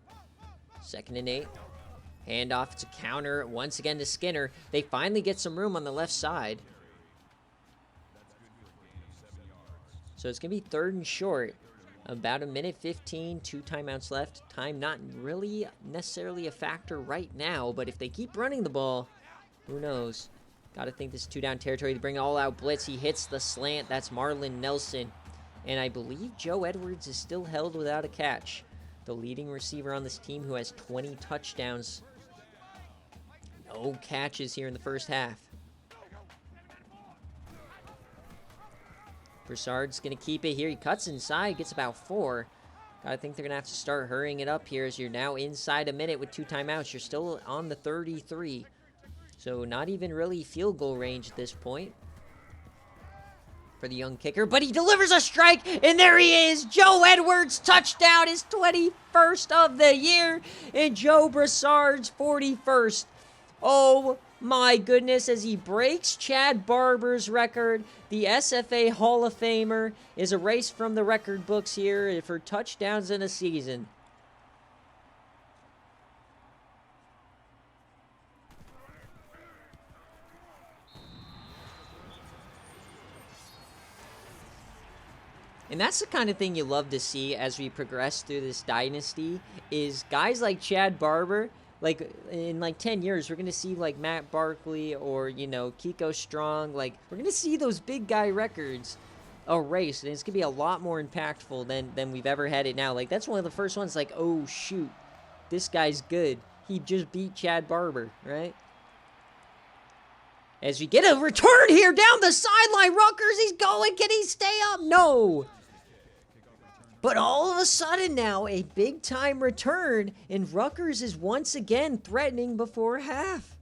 2nd and 8. Handoff to counter once again to Skinner. They finally get some room on the left side. So it's going to be 3rd and short. About 1:15, 2 timeouts left. Time not really necessarily a factor right now, but if they keep running the ball, who knows? Got to think this is 2-down territory. They bring all-out blitz. He hits the slant. That's Marlon Nelson. And I believe Joe Edwards is still held without a catch. The leading receiver on this team who has 20 touchdowns. No catches here in the first half. Broussard's going to keep it here. He cuts inside, gets about 4. I think they're going to have to start hurrying it up here as you're now inside a minute with 2 timeouts. You're still on the 33. So not even really field goal range at this point for the young kicker, but he delivers a strike, and there he is. Joe Edwards, touchdown, his 21st of the year, and Joe Broussard's 41st. Oh my goodness, as he breaks Chad Barber's record, the SFA Hall of Famer is erased from the record books here for touchdowns in a season. And that's the kind of thing you love to see as we progress through this dynasty, is guys like Chad Barber. Like, in, 10 years, we're going to see, Matt Barkley or, Kiko Strong. We're going to see those big guy records erased. And it's going to be a lot more impactful than we've ever had it now. That's one of the first ones, oh, shoot, this guy's good. He just beat Chad Barber, right? As we get a return here down the sideline. Rutgers, he's going. Can he stay up? No. But all of a sudden now, a big-time return, and Rutgers is once again threatening before half.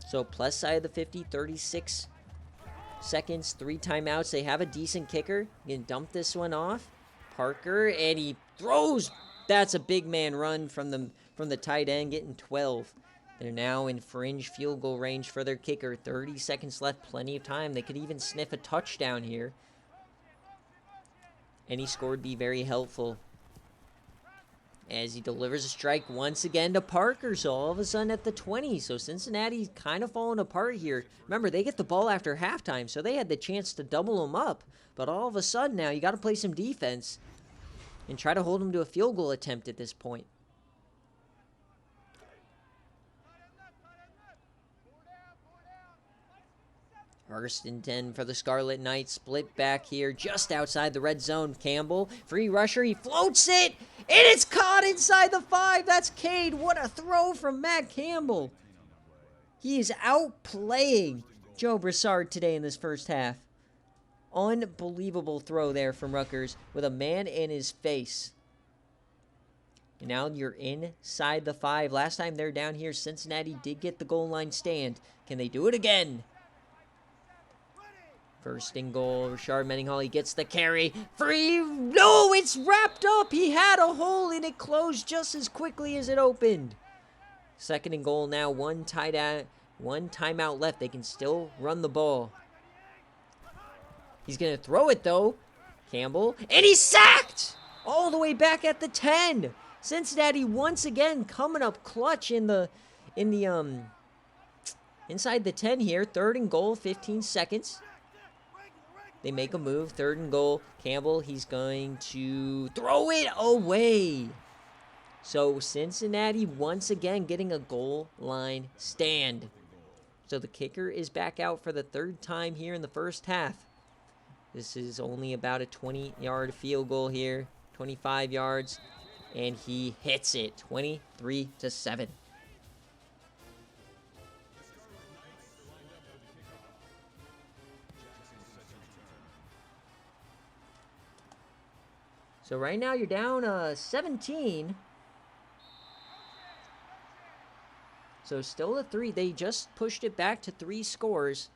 So plus side of the 50, 36 seconds, 3 timeouts. They have a decent kicker. You can dump this one off. Parker, and he throws. That's a big man run from the tight end, getting 12. They're now in fringe field goal range for their kicker. 30 seconds left, plenty of time. They could even sniff a touchdown here. Any score would be very helpful. As he delivers a strike once again to Parker. So all of a sudden at the 20. So Cincinnati's kind of falling apart here. Remember, they get the ball after halftime, so they had the chance to double them up. But all of a sudden now, you got to play some defense and try to hold them to a field goal attempt at this point. First and 10 for the Scarlet Knights. Split back here just outside the red zone. Campbell, free rusher. He floats it, and it's caught inside the 5. That's Cade. What a throw from Matt Campbell. He is outplaying Joe Broussard today in this first half. Unbelievable throw there from Rutgers with a man in his face. And now you're inside the 5. Last time they're down here, Cincinnati did get the goal line stand. Can they do it again? First and goal, Rashard Menninghall, he gets the carry. Free, no, it's wrapped up. He had a hole and it closed just as quickly as it opened. Second and goal now, one timeout left. They can still run the ball. He's going to throw it though. Campbell, and he's sacked! All the way back at the 10. Cincinnati once again coming up clutch in the inside the 10 here. 3rd and goal, 15 seconds. They make a move, 3rd and goal. Campbell, he's going to throw it away. So Cincinnati once again getting a goal line stand. So the kicker is back out for the 3rd time here in the first half. This is only about a 20-yard field goal here, 25 yards, and he hits it, 23-7. So right now you're down 17. So still a 3. They just pushed it back to 3 scores.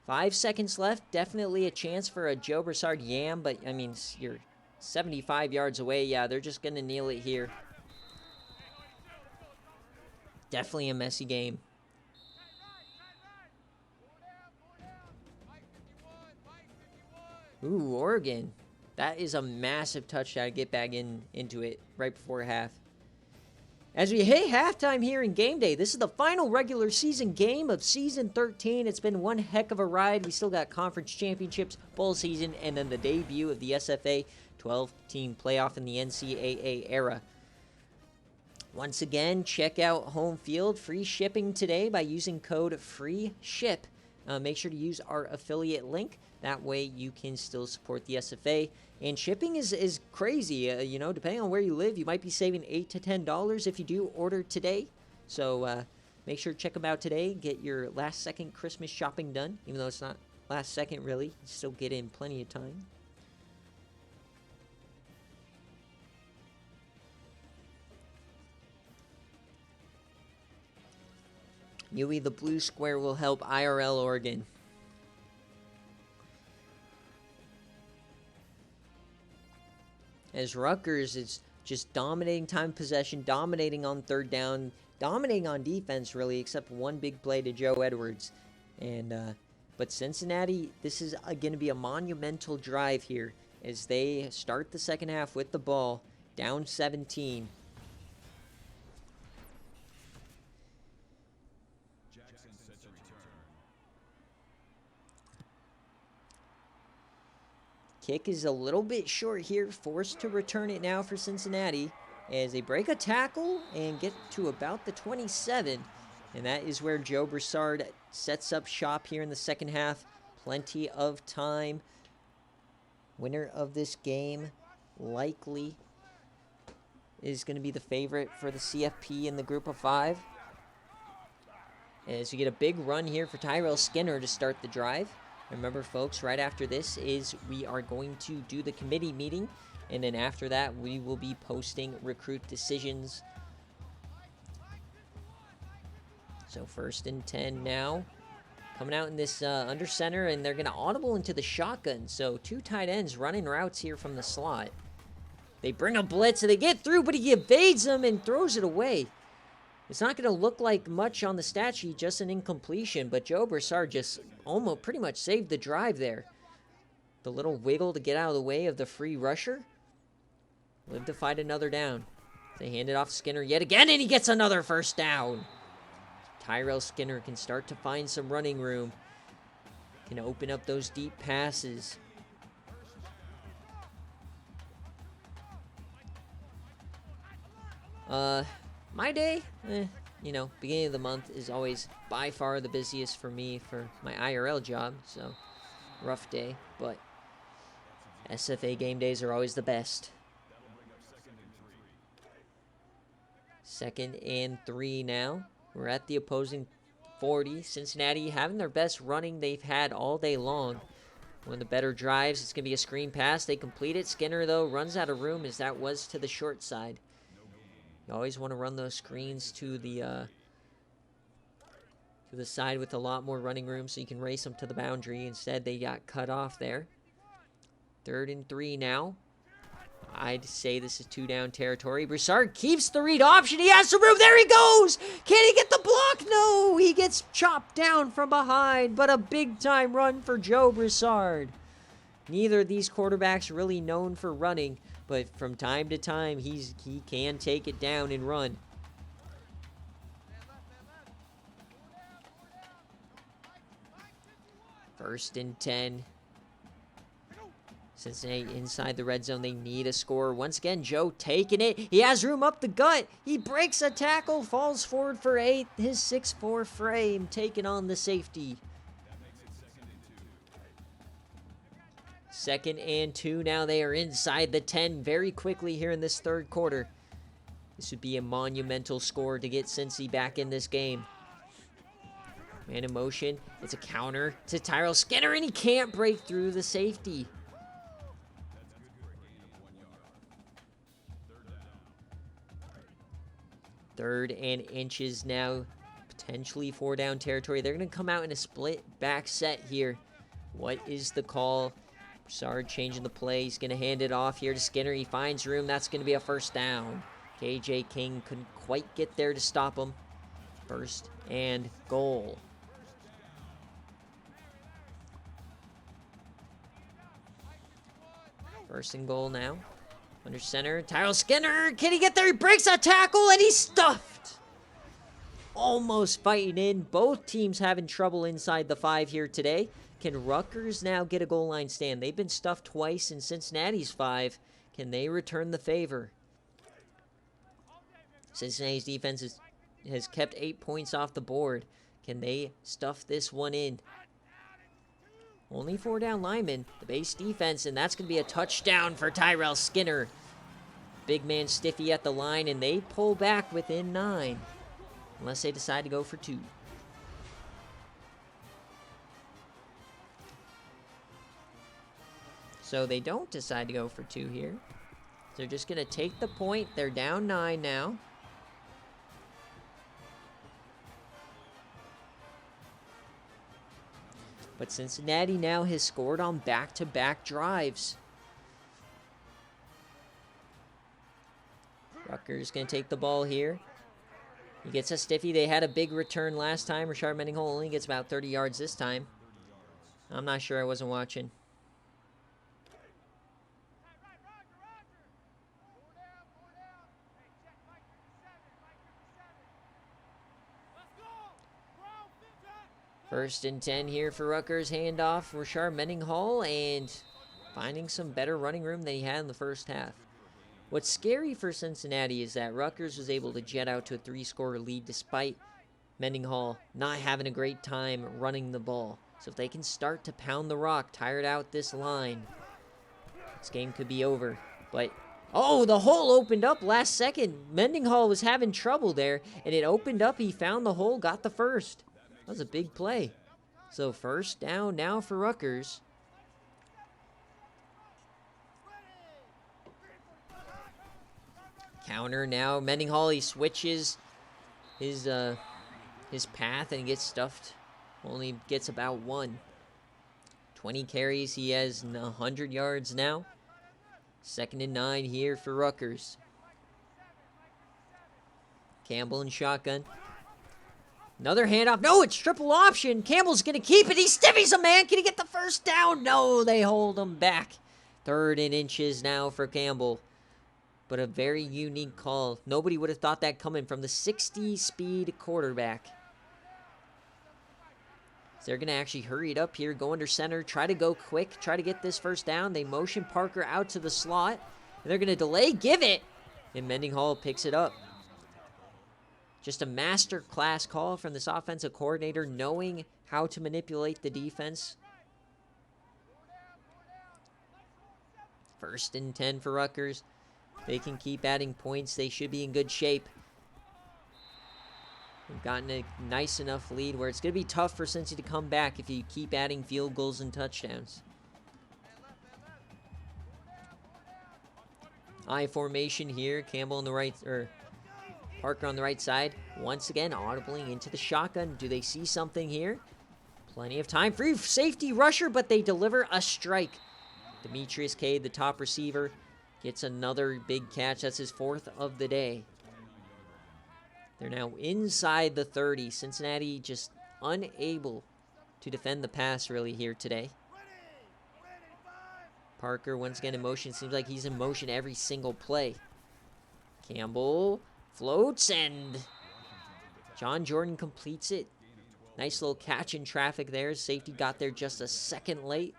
5 seconds left. Definitely a chance for a Joe Broussard yam, but I mean, you're 75 yards away. Yeah, they're just going to kneel it here. Definitely a messy game. Ooh, Oregon. That is a massive touchdown to get back into it right before half. As we hit halftime here in Game Day, this is the final regular season game of Season 13. It's been one heck of a ride. We still got conference championships, bowl season, and then the debut of the SFA 12-team playoff in the NCAA era. Once again, check out Home Field. Free shipping today by using code FREESHIP. Make sure to use our affiliate link. That way you can still support the SFA. And shipping is crazy. You know, depending on where you live, you might be saving $8 to $10 if you do order today. So make sure to check them out today. Get your last-second Christmas shopping done. Even though it's not last second, really. You still get in plenty of time. Yui, the blue square will help IRL Oregon. As Rutgers is just dominating time possession, dominating on 3rd down, dominating on defense, really, except one big play to Joe Edwards. And but Cincinnati, this is going to be a monumental drive here as they start the second half with the ball, down 17. Kick is a little bit short here, forced to return it now for Cincinnati as they break a tackle and get to about the 27. And that is where Joe Broussard sets up shop here in the second half. Plenty of time. Winner of this game likely is going to be the favorite for the CFP in the group of 5. As you get a big run here for Tyrell Skinner to start the drive. Remember, folks, right after this is we are going to do the committee meeting, and then after that, we will be posting recruit decisions. So 1st and 10 now. Coming out in this under center, and they're going to audible into the shotgun. So 2 tight ends running routes here from the slot. They bring a blitz, and they get through, but he evades them and throws it away. It's not going to look like much on the stat sheet, just an incompletion, but Joe Broussard just almost pretty much saved the drive there. The little wiggle to get out of the way of the free rusher. Live to fight another down. They hand it off to Skinner yet again, and he gets another 1st down. Tyrell Skinner can start to find some running room. Can open up those deep passes. My day, you know, beginning of the month is always by far the busiest for me for my IRL job, so rough day, but SFA game days are always the best. 2nd and 3 now. We're at the opposing 40. Cincinnati having their best running they've had all day long. One of the better drives, it's going to be a screen pass. They complete it. Skinner, though, runs out of room as that was to the short side. You always want to run those screens to the side with a lot more running room so you can race them to the boundary. Instead, they got cut off there. 3rd and 3 now. I'd say this is 2-down territory. Broussard keeps the read option. He has some room. There he goes. Can he get the block? No. He gets chopped down from behind, but a big-time run for Joe Broussard. Neither of these quarterbacks really known for running, but from time to time, he can take it down and run. First and 10. Cincinnati inside the red zone. They need a score. Once again, Joe taking it. He has room up the gut. He breaks a tackle, falls forward for 8. His 6'4" frame taking on the safety. 2nd and 2. Now they are inside the 10 very quickly here in this third quarter. This would be a monumental score to get Cincy back in this game. Man in motion. It's a counter to Tyrell Skinner, and he can't break through the safety. 3rd and inches now. Potentially 4 down territory. They're going to come out in a split back set here. What is the call? Broussard changing the play. He's going to hand it off here to Skinner. He finds room. That's going to be a first down. KJ King couldn't quite get there to stop him. 1st and goal. First and goal now. Under center. Tyrell Skinner. Can he get there? He breaks a tackle and he's stuffed. Almost fighting in. Both teams having trouble inside the 5 here today. Can Rutgers now get a goal line stand? They've been stuffed twice in Cincinnati's 5. Can they return the favor? Cincinnati's defense has kept 8 points off the board. Can they stuff this one in? Only 4 down linemen, the base defense, and that's going to be a touchdown for Tyrell Skinner. Big man Stiffy at the line, and they pull back within 9. Unless they decide to go for 2. So they don't decide to go for 2 here. They're just going to take the point. They're down 9 now. But Cincinnati now has scored on back-to-back drives. Rutgers going to take the ball here. He gets a stiffy. They had a big return last time. Rashard Mendenhall only gets about 30 yards this time. I'm not sure. I wasn't watching. First and 10 here for Rutgers. Handoff, Rashard Mendenhall, and finding some better running room than he had in the first half. What's scary for Cincinnati is that Rutgers was able to jet out to a 3-score lead despite Mendenhall not having a great time running the ball. So if they can start to pound the rock, tired out this line, this game could be over. But, oh, the hole opened up last second. Mendenhall was having trouble there, and it opened up. He found the hole, got the first. That was a big play. So first down now for Rutgers. Counter now. Mendenhall, he switches his path and gets stuffed. Only gets about 1. 20 carries. He has 100 yards now. 2nd and 9 here for Rutgers. Campbell in shotgun. Another handoff. No, it's triple option. Campbell's going to keep it. He stiffies a man. Can he get the first down? No, they hold him back. 3rd and inches now for Campbell. But a very unique call. Nobody would have thought that coming from the 60-speed quarterback. So they're going to actually hurry it up here, go under center, try to go quick, try to get this first down. They motion Parker out to the slot. And they're going to delay, give it. And Mendenhall picks it up. Just a master class call from this offensive coordinator, knowing how to manipulate the defense. 1st and 10 for Rutgers. They can keep adding points. They should be in good shape. They've gotten a nice enough lead where it's going to be tough for Cincy to come back if you keep adding field goals and touchdowns. I formation here. Campbell on the right, or Parker on the right side. Once again, audibling into the shotgun. Do they see something here? Plenty of time. Free safety rusher, but they deliver a strike. Demetrius Cade, the top receiver, gets another big catch. That's his 4th of the day. They're now inside the 30. Cincinnati just unable to defend the pass really here today. Parker once again in motion. Seems like he's in motion every single play. Campbell floats, and John Jordan completes it. Nice little catch in traffic there. Safety got there just a second late.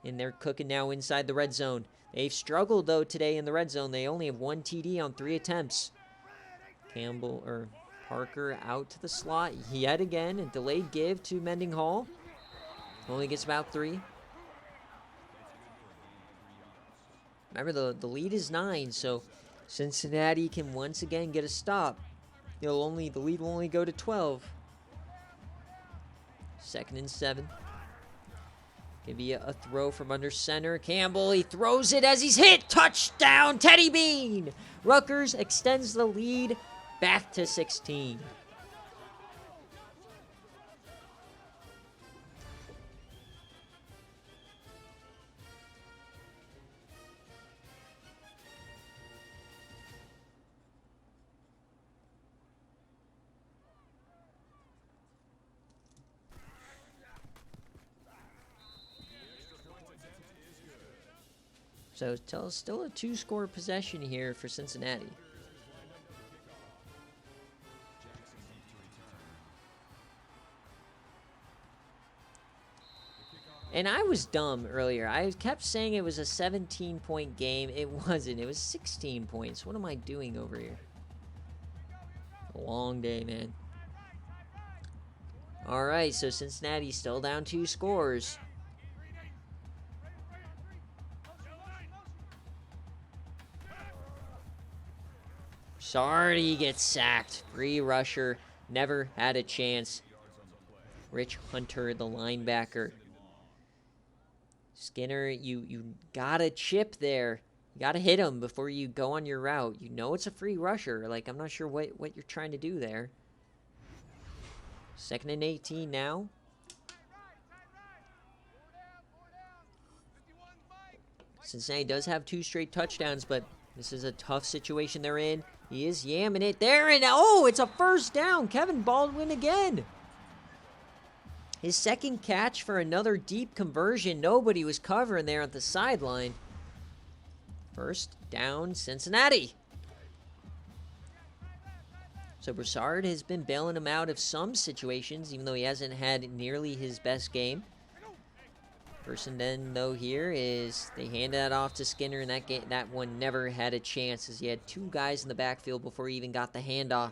And they're cooking now inside the red zone. They've struggled, though, today in the red zone. They only have 1 TD on 3 attempts. Parker out to the slot yet again. A delayed give to Mendenhall. Only gets about 3. Remember, the lead is 9, so Cincinnati can once again get a stop. The lead will only go to 12. 2nd and 7. Gonna be a throw from under center. Campbell, he throws it as he's hit. Touchdown, Teddy Bean! Rutgers extends the lead back to 16. So still a 2-score possession here for Cincinnati. And I was dumb earlier. I kept saying it was a 17-point game. It wasn't. It was 16 points. What am I doing over here? A long day, man. All right, so Cincinnati still down 2 scores. Sardi gets sacked. Free rusher. Never had a chance. Rich Hunter, the linebacker. Skinner, you gotta chip there. You gotta hit him before you go on your route. You know it's a free rusher. Like, I'm not sure what you're trying to do there. 2nd and 18 now. Cincinnati does have 2 straight touchdowns, but this is a tough situation they're in. He is yamming it there, and oh, it's a first down. Kevin Baldwin again. His 2nd catch for another deep conversion. Nobody was covering there at the sideline. First down, Cincinnati. So Broussard has been bailing him out of some situations, even though he hasn't had nearly his best game. First and then, though, here is they hand that off to Skinner, and that one never had a chance as he had 2 guys in the backfield before he even got the handoff.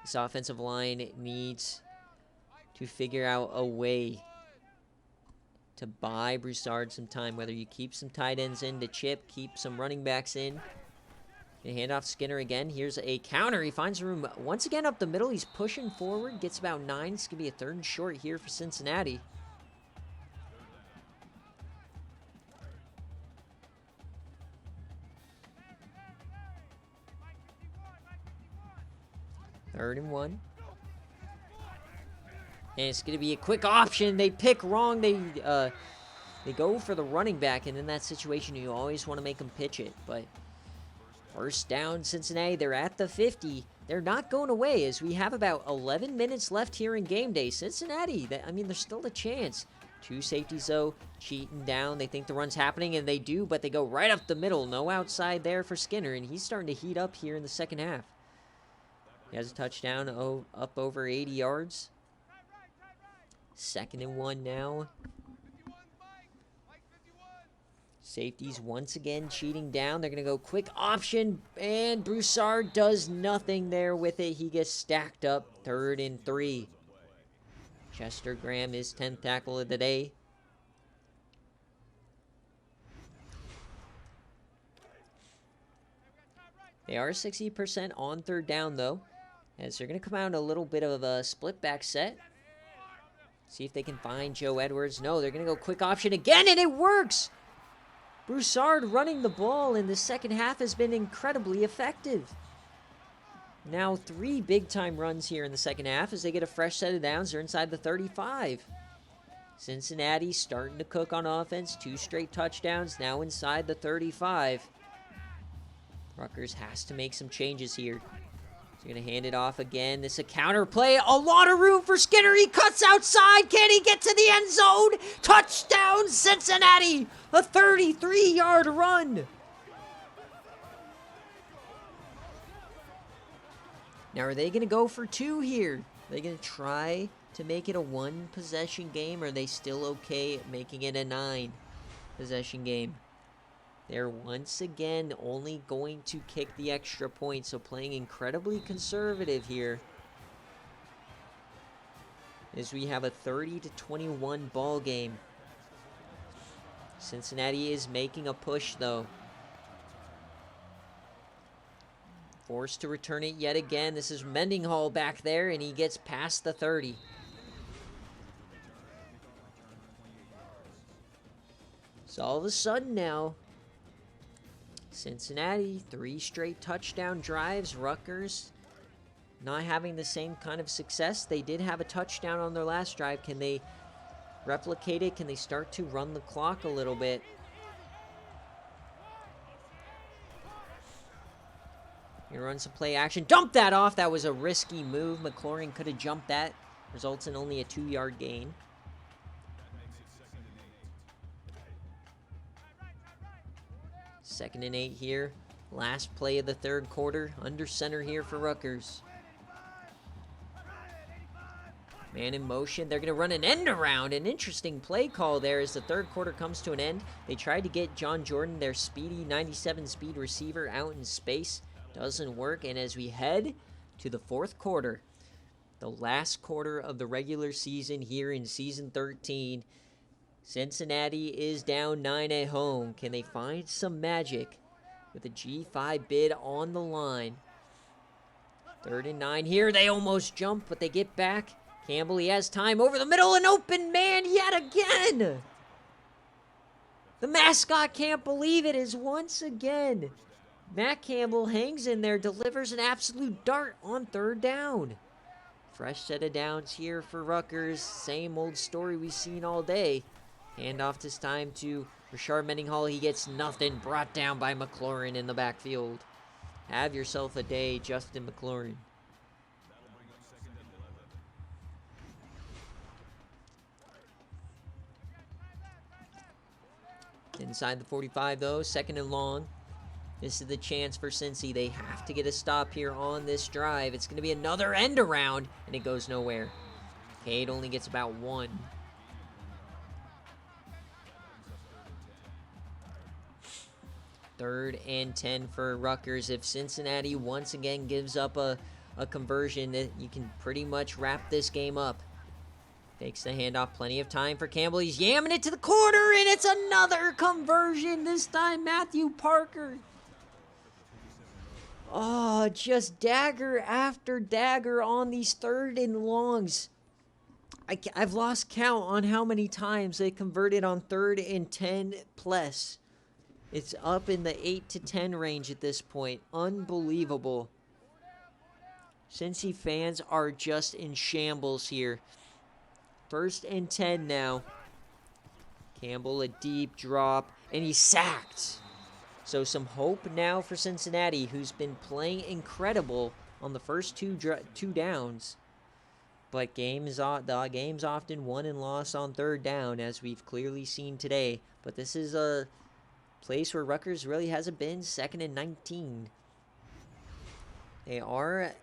This offensive line needs to figure out a way to buy Broussard some time, whether you keep some tight ends in to chip, keep some running backs in. And hand off Skinner again. Here's a counter. He finds room once again up the middle. He's pushing forward. Gets about 9. It's going to be a 3rd and short here for Cincinnati. Third and 1. And it's going to be a quick option. They pick wrong. They go for the running back. And in that situation, you always want to make them pitch it. But first down, Cincinnati. They're at the 50. They're not going away as we have about 11 minutes left here in game day. Cincinnati, there's still a chance. 2 safeties, though, cheating down. They think the run's happening, and they do, but they go right up the middle. No outside there for Skinner, and he's starting to heat up here in the second half. He has a touchdown up over 80 yards. 2nd and 1 now. Safeties once again cheating down. They're going to go quick option, and Broussard does nothing there with it. He gets stacked up. 3rd and 3. Chester Graham, his 10th tackle of the day. They are 60% on 3rd down, though, as they're going to come out in a little bit of a split back set. See if they can find Joe Edwards. No, they're going to go quick option again, and it works! Broussard running the ball in the second half has been incredibly effective. Now 3 big-time runs here in the second half as they get a fresh set of downs. They're inside the 35. Cincinnati starting to cook on offense. 2 straight touchdowns, now inside the 35. Rutgers has to make some changes here. He's going to hand it off again. This is a counter play. A lot of room for Skinner. He cuts outside. Can he get to the end zone? Touchdown, Cincinnati. A 33-yard run. Now, are they going to go for 2 here? Are they going to try to make it a 1-possession game? Or are they still okay making it a 9-possession game? They're once again only going to kick the extra point, so playing incredibly conservative here. As we have a 30-21 ball game. Cincinnati is making a push, though. Forced to return it yet again. This is Mendenhall back there, and he gets past the 30. So all of a sudden now, Cincinnati, 3 straight touchdown drives. Rutgers not having the same kind of success. They did have a touchdown on their last drive. Can they replicate it? Can they start to run the clock a little bit? He runs a play action. Dump that off. That was a risky move. McLaurin could have jumped that. Results in only a 2-yard gain. Second and 8 here. Last play of the third quarter. Under center here for Rutgers. Man in motion. They're going to run an end around. An interesting play call there as the third quarter comes to an end. They tried to get John Jordan, their speedy 97 speed receiver, out in space. Doesn't work. And as we head to the fourth quarter, the last quarter of the regular season here in season 13, Cincinnati is down 9 at home. Can they find some magic with a G5 bid on the line? 3rd and 9 here. They almost jump, but they get back. Campbell, he has time over the middle. An open man yet again. The mascot can't believe it is once again. Matt Campbell hangs in there, delivers an absolute dart on 3rd down. Fresh set of downs here for Rutgers. Same old story we've seen all day. Handoff this time to Rashard Mendenhall. He gets nothing. Brought down by McLaurin in the backfield. Have yourself a day, Justin McLaurin. Inside the 45, though. 2nd and long. This is the chance for Cincy. They have to get a stop here on this drive. It's going to be another end around, and it goes nowhere. Cade only gets about 1. Third and 10 for Rutgers. If Cincinnati once again gives up a conversion, you can pretty much wrap this game up. Takes the handoff. Plenty of time for Campbell. He's yamming it to the corner, and it's another conversion. This time, Matthew Parker. Oh, just dagger after dagger on these 3rd and longs. I've lost count on how many times they converted on 3rd and 10 plus. It's up in the 8 to 10 range at this point. Unbelievable. Cincy fans are just in shambles here. 1st and 10 now. Campbell, a deep drop, and he's sacked. So some hope now for Cincinnati, who's been playing incredible on the first two downs. But the game's often won and lost on 3rd down, as we've clearly seen today. But this is a place where Rutgers really hasn't been. 2nd and 19. They are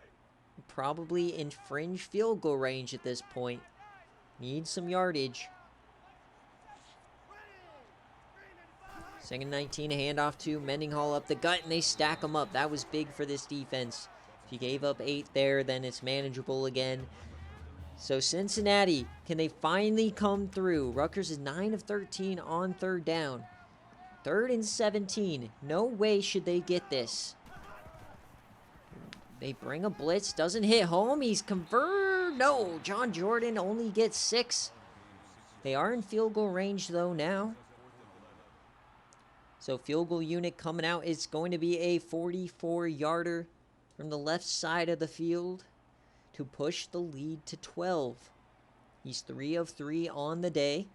probably in fringe field goal range at this point. Need some yardage. 2nd and 19, a handoff to Mendenhall up the gut, and they stack them up. That was big for this defense. If you gave up 8 there, then it's manageable again. So Cincinnati, can they finally come through? Rutgers is 9 of 13 on 3rd down. 3rd and 17. No way should they get this. They bring a blitz. Doesn't hit home. He's converted. No, John Jordan only gets 6. They are in field goal range, though, now. So field goal unit coming out. It's going to be a 44-yarder from the left side of the field to push the lead to 12. He's 3 of 3 on the day.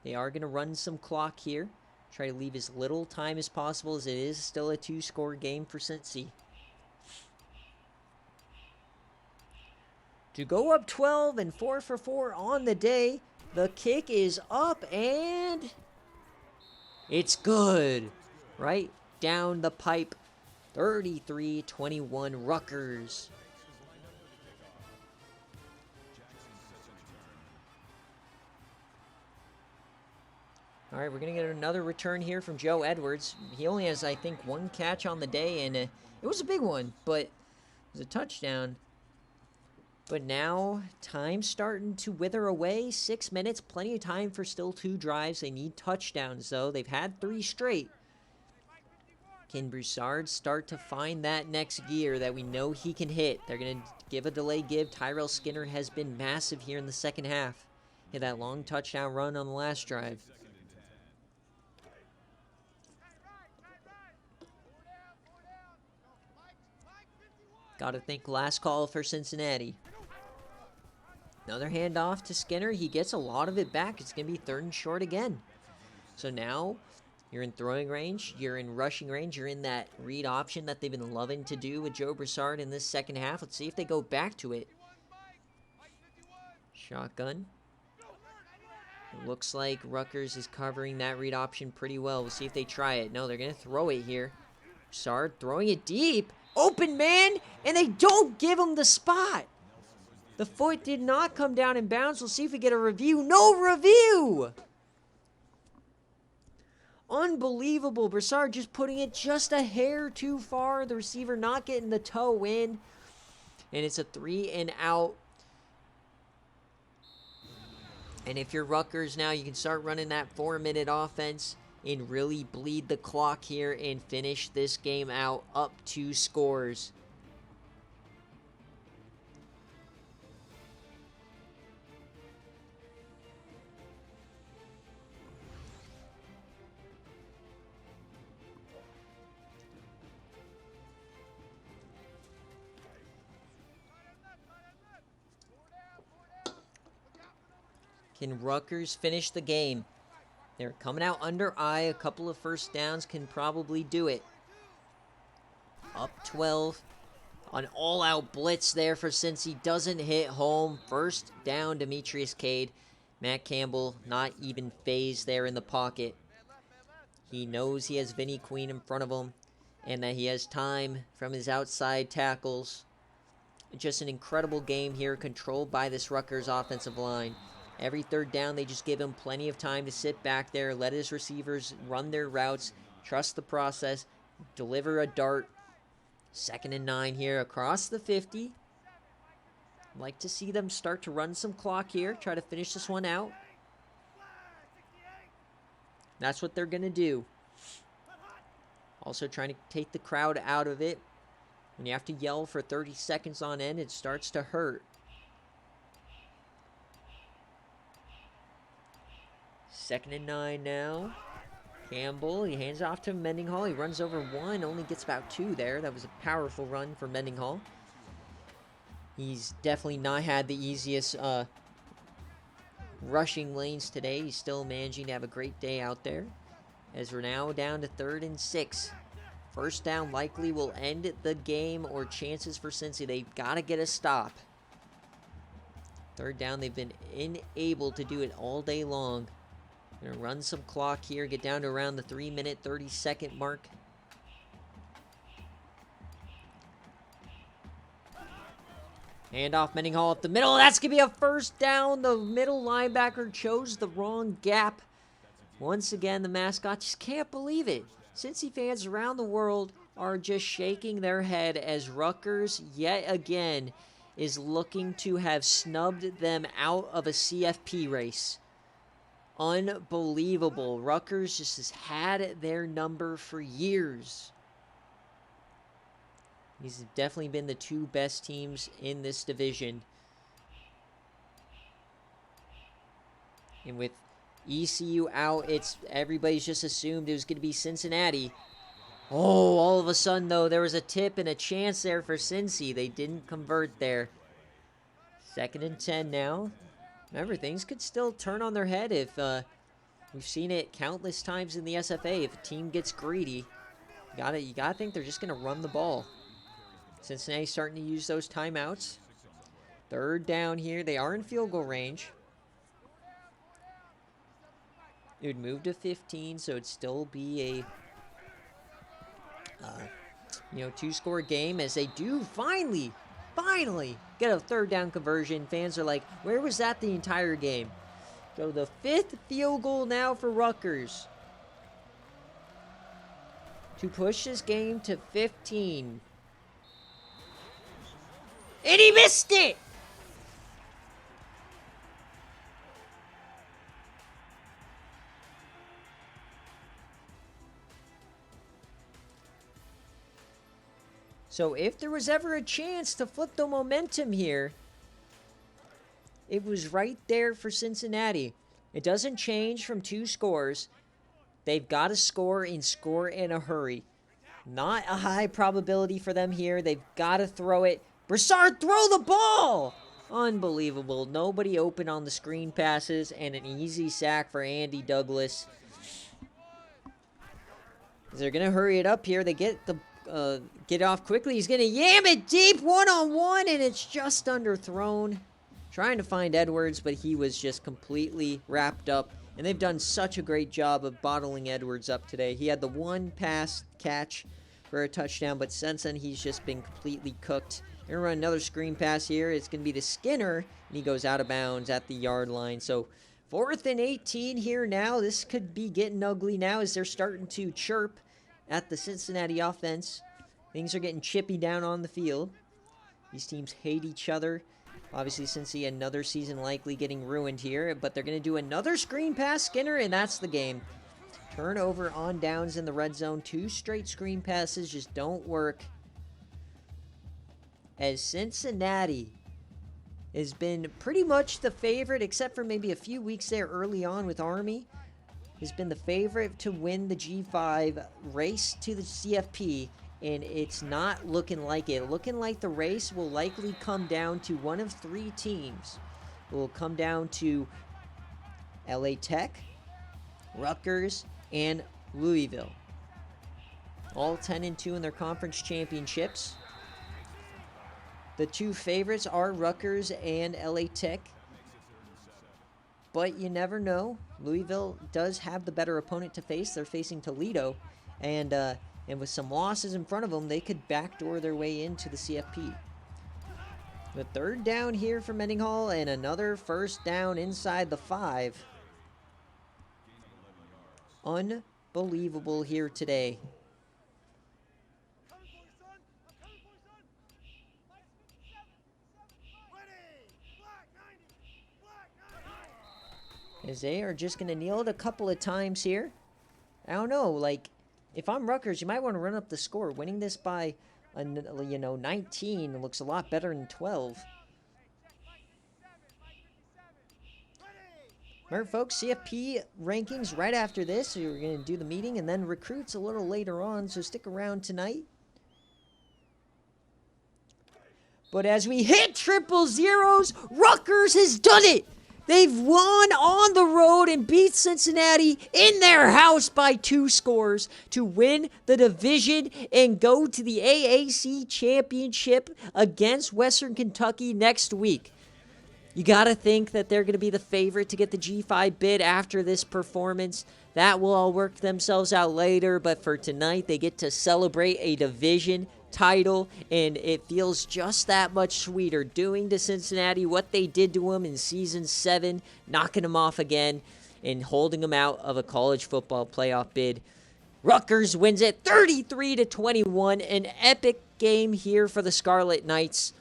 They are going to run some clock here. Try to leave as little time as possible, as it is still a 2-score game for Cincy. to go up 12 and 4 for 4 on the day. The kick is up and it's good. Right down the pipe. 33-21 Rutgers. All right, we're going to get another return here from Joe Edwards. He only has, I think, one catch on the day, and it was a big one, but it was a touchdown. But now, time's starting to wither away. 6 minutes, plenty of time for still 2 drives. They need touchdowns, though. They've had 3 straight. Can Broussard start to find that next gear that we know he can hit? They're going to give a delay give. Tyrell Skinner has been massive here in the second half. Hit that long touchdown run on the last drive. Got to think last call for Cincinnati. Another handoff to Skinner. He gets a lot of it back. It's going to be 3rd and short again. So now you're in throwing range. You're in rushing range. You're in that read option that they've been loving to do with Joe Broussard in this second half. Let's see if they go back to it. Shotgun. It looks like Rutgers is covering that read option pretty well. We'll see if they try it. No, they're going to throw it here. Broussard throwing it deep. Open man, and they don't give him the spot. The foot did not come down in bounds. We'll see if we get a review. No review! Unbelievable. Broussard just putting it just a hair too far. The receiver not getting the toe in. And it's a 3 and out. And if you're Rutgers now, you can start running that 4-minute offense and really bleed the clock here and finish this game out up 2 scores. Can Rutgers finish the game? They're coming out under I. A couple of first downs can probably do it. Up 12. An all-out blitz there for Cincy. Doesn't hit home. First down, Demetrius Cade. Matt Campbell not even phased there in the pocket. He knows he has Vinnie Queen in front of him and that he has time from his outside tackles. Just an incredible game here, controlled by this Rutgers offensive line. Every 3rd down, they just give him plenty of time to sit back there, let his receivers run their routes, trust the process, deliver a dart. 2nd and 9 here across the 50. Like to see them start to run some clock here, try to finish this one out. That's what they're going to do. Also trying to take the crowd out of it. When you have to yell for 30 seconds on end, it starts to hurt. 2nd and 9 now. Campbell, he hands off to Mendenhall. He runs over 1, only gets about 2 there. That was a powerful run for Mendenhall. He's definitely not had the easiest rushing lanes today. He's still managing to have a great day out there. As we're now down to 3rd and 6. First down likely will end the game, or chances for Cincy. They've got to get a stop. 3rd down, they've been unable to do it all day long. Gonna run some clock here, get down to around the 3-minute, 30-second mark. Handoff, Mendenhall up the middle. That's gonna be a first down. The middle linebacker chose the wrong gap. Once again, the mascot just can't believe it. Cincy fans around the world are just shaking their head as Rutgers, yet again, is looking to have snubbed them out of a CFP race. Unbelievable. Rutgers just has had their number for years. These have definitely been the 2 best teams in this division. And with ECU out, everybody's just assumed it was going to be Cincinnati. Oh, all of a sudden, though, there was a tip and a chance there for Cincy. They didn't convert there. 2nd and 10 now. Remember, things could still turn on their head if we've seen it countless times in the SFA. If a team gets greedy, you gotta think they're just gonna run the ball. Cincinnati starting to use those timeouts. Third down here. They are in field goal range. It would move to 15, so it'd still be a, two-score game as they do finally get a third down conversion. Fans are like, where was that the entire game? So the 5th field goal now for Rutgers to push this game to 15. And he missed it! So if there was ever a chance to flip the momentum here, it was right there for Cincinnati. It doesn't change from 2 scores. They've got to score and score in a hurry. Not a high probability for them here. They've got to throw it. Broussard, throw the ball! Unbelievable. Nobody open on the screen passes, and an easy sack for Andy Douglas. They're going to hurry it up here. They get off quickly. He's going to yam it deep, one-on-one, and it's just underthrown. Trying to find Edwards, but he was just completely wrapped up. And they've done such a great job of bottling Edwards up today. He had the one pass catch for a touchdown, but since then he's just been completely cooked. They're going to run another screen pass here. It's going to be to Skinner, and he goes out of bounds at the yard line. So 4th and 18 here now. This could be getting ugly now as they're starting to chirp at the Cincinnati offense. Things are getting chippy down on the field. These teams hate each other. Obviously, Cincy, another season likely getting ruined here, but they're going to do another screen pass, Skinner, and that's the game. Turnover on downs in the red zone. 2 straight screen passes just don't work. As Cincinnati has been pretty much the favorite, except for maybe a few weeks there early on with Army, has been the favorite to win the G5 race to the CFP. And it's not looking like it. Looking like the race will likely come down to one of 3 teams. It will come down to LA Tech, Rutgers, and Louisville. All 10-2 in their conference championships. The 2 favorites are Rutgers and LA Tech. But you never know. Louisville does have the better opponent to face. They're facing Toledo. And with some losses in front of them, they could backdoor their way into the CFP. The 3rd down here for Mendenhall, and another 1st down inside the 5. Unbelievable here today. As they are just going to kneel it a couple of times here. I don't know, like, if I'm Rutgers, you might want to run up the score. Winning this by, 19 looks a lot better than 12. All right, folks, CFP rankings right after this. So we're going to do the meeting and then recruits a little later on, so stick around tonight. But as we hit triple zeros, Rutgers has done it. They've won on the road and beat Cincinnati in their house by 2 scores to win the division and go to the AAC championship against Western Kentucky next week. You got to think that they're going to be the favorite to get the G5 bid after this performance. That will all work themselves out later, but for tonight, they get to celebrate a division title, and it feels just that much sweeter doing to Cincinnati what they did to them in Season 7, knocking them off again and holding them out of a college football playoff bid. Rutgers wins it 33-21, an epic game here for the Scarlet Knights.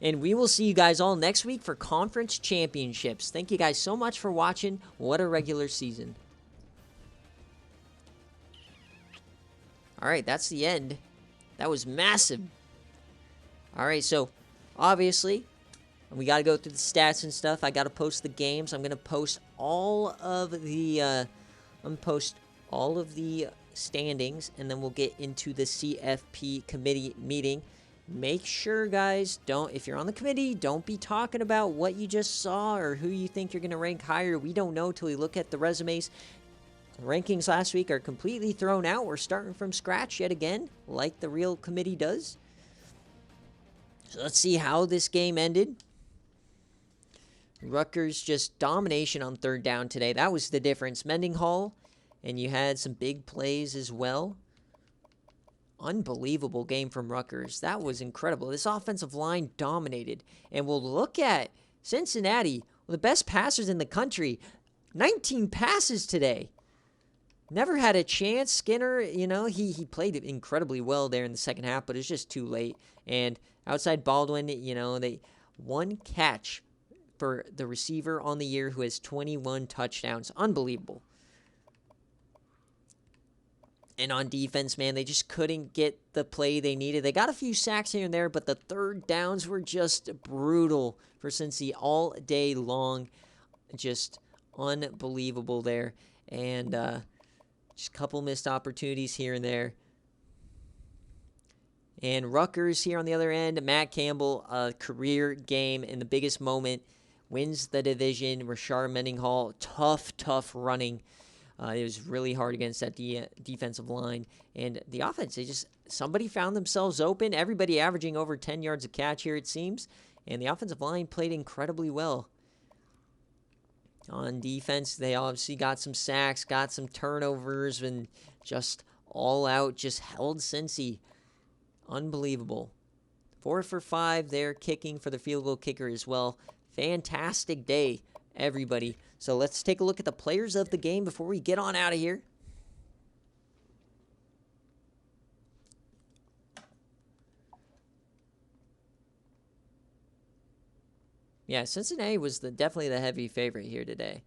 And we will see you guys all next week for conference championships. Thank you guys so much for watching. What a regular season. All right, that's the end. That was massive. All right, so obviously, we got to go through the stats and stuff. I got to post the games. I'm going to post all of the standings, and then we'll get into the CFP committee meeting. Make sure, guys, if you're on the committee, don't be talking about what you just saw or who you think you're going to rank higher. We don't know till we look at the resumes. The rankings last week are completely thrown out. We're starting from scratch yet again, like the real committee does. So let's see how this game ended. Rutgers just domination on third down today. That was the difference. Mendenhall, and you had some big plays as well. Unbelievable game from Rutgers. That was incredible. This offensive line dominated. And we'll look at Cincinnati, one of the best passers in the country. 19 passes today. Never had a chance. Skinner, he played incredibly well there in the second half, but it's just too late. And outside Baldwin, they one catch for the receiver on the year who has 21 touchdowns. Unbelievable. And on defense, man, they just couldn't get the play they needed. They got a few sacks here and there, but the third downs were just brutal for Cincy all day long. Just unbelievable there. And just a couple missed opportunities here and there. And Rutgers here on the other end, Matt Campbell, a career game in the biggest moment, wins the division. Rashard Mendenhall, tough running. It was really hard against that defensive line. And the offense, somebody found themselves open. Everybody averaging over 10 yards a catch here, it seems. And the offensive line played incredibly well. On defense, they obviously got some sacks, got some turnovers, and just all out, just held Cincy. Unbelievable. 4 for 5 there, kicking for the field goal kicker as well. Fantastic day, everybody. So let's take a look at the players of the game before we get on out of here. Yeah, Cincinnati was definitely the heavy favorite here today.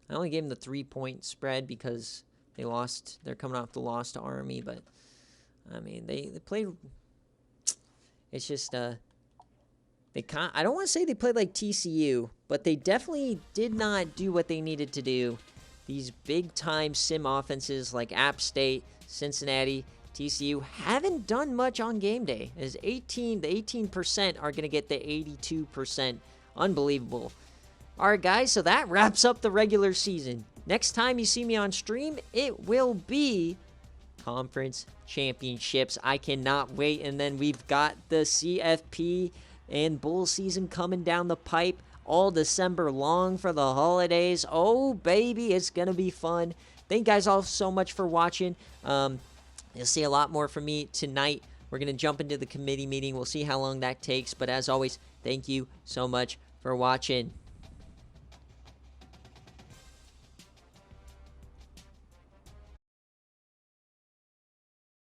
I only gave them the 3-point spread because they lost. They're coming off the loss to Army, but I mean they played. It's just I don't want to say they played like TCU, but they definitely did not do what they needed to do. These big-time sim offenses like App State, Cincinnati, TCU haven't done much on game day. The 18% are going to get the 82%. Unbelievable. All right, guys, so that wraps up the regular season. Next time you see me on stream, it will be conference championships. I cannot wait. And then we've got the CFP and bowl season coming down the pipe all December long for the holidays. Oh, baby, it's going to be fun. Thank you guys all so much for watching. You'll see a lot more from me tonight. We're going to jump into the committee meeting. We'll see how long that takes. But as always, thank you so much for watching.